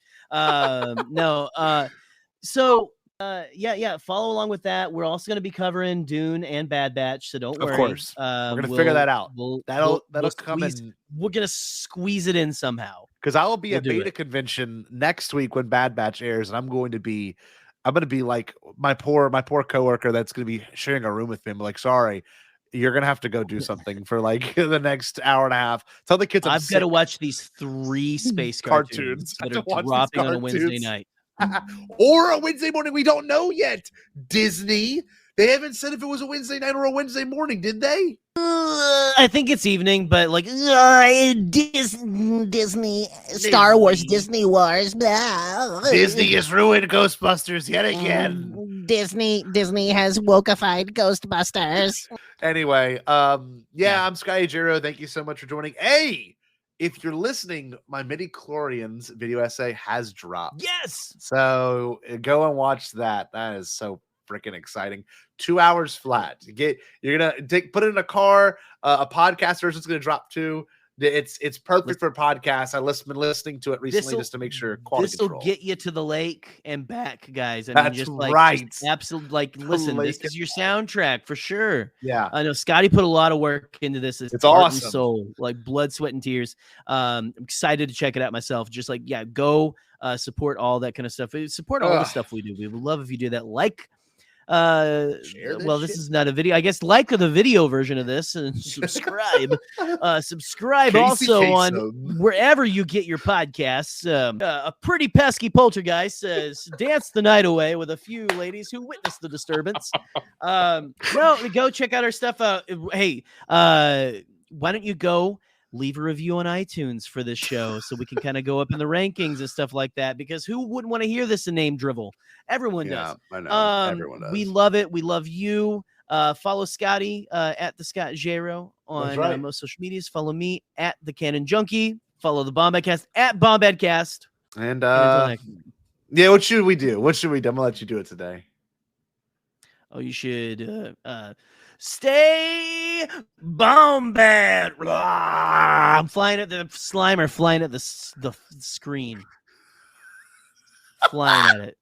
So follow along with that. We're also going to be covering Dune and Bad Batch, so don't worry. Of course, we're going to figure that out. That'll come in. We're going to squeeze it in somehow. Because I will be at Beta Convention next week when Bad Batch airs, and I'm going to be like my poor coworker that's going to be sharing a room with me. I'm like, sorry, you're gonna have to go do something for like the next hour and a half. Tell the kids I've got to watch these 3 space cartoons that are dropping on a Wednesday night. Or a Wednesday morning. We don't know yet. Disney. They haven't said if it was a Wednesday night or a Wednesday morning, did they? I think it's evening, but like Disney, Star Wars, Disney Wars. Disney has ruined Ghostbusters yet again. Disney has wokeified Ghostbusters. Anyway, I'm Scotty Gerry. Thank you so much for joining. Hey, if you're listening, my Midi-chlorians video essay has dropped. Yes. So go and watch that. That is so freaking exciting. 2 hours flat. You're gonna put it in a car. A podcast version is gonna drop too. It's perfect for podcasts. I've been listening to it recently just to make sure quality control. This will get you to the lake and back, guys. That's right. Absolutely. Listen, this is your soundtrack for sure. Yeah, I know Scotty put a lot of work into this. It's awesome. Soul, like blood, sweat, and tears. I'm excited to check it out myself. Just go support all that kind of stuff. Support all the stuff we do. We would love if you do that. This is not a video. I guess like the video version of this and subscribe. Subscribe also on wherever you get your podcasts. A pretty pesky poltergeist says dance the night away with a few ladies who witnessed the disturbance. Go check out our stuff. Hey, why don't you go leave a review on iTunes for this show so we can kind of go up in the rankings and stuff like that, because who wouldn't want to hear this in name drivel? Everyone does. I know. Everyone does. We love it. We love you. Follow Scotty at the Scott Jero on most social medias. Follow me at the Canon Junkie. Follow the Bombadcast at Bombadcast. And what should we do? I'm gonna let you do it today. Oh, you should stay bombad. I'm flying at the Slimer, flying at the screen. Flying at it.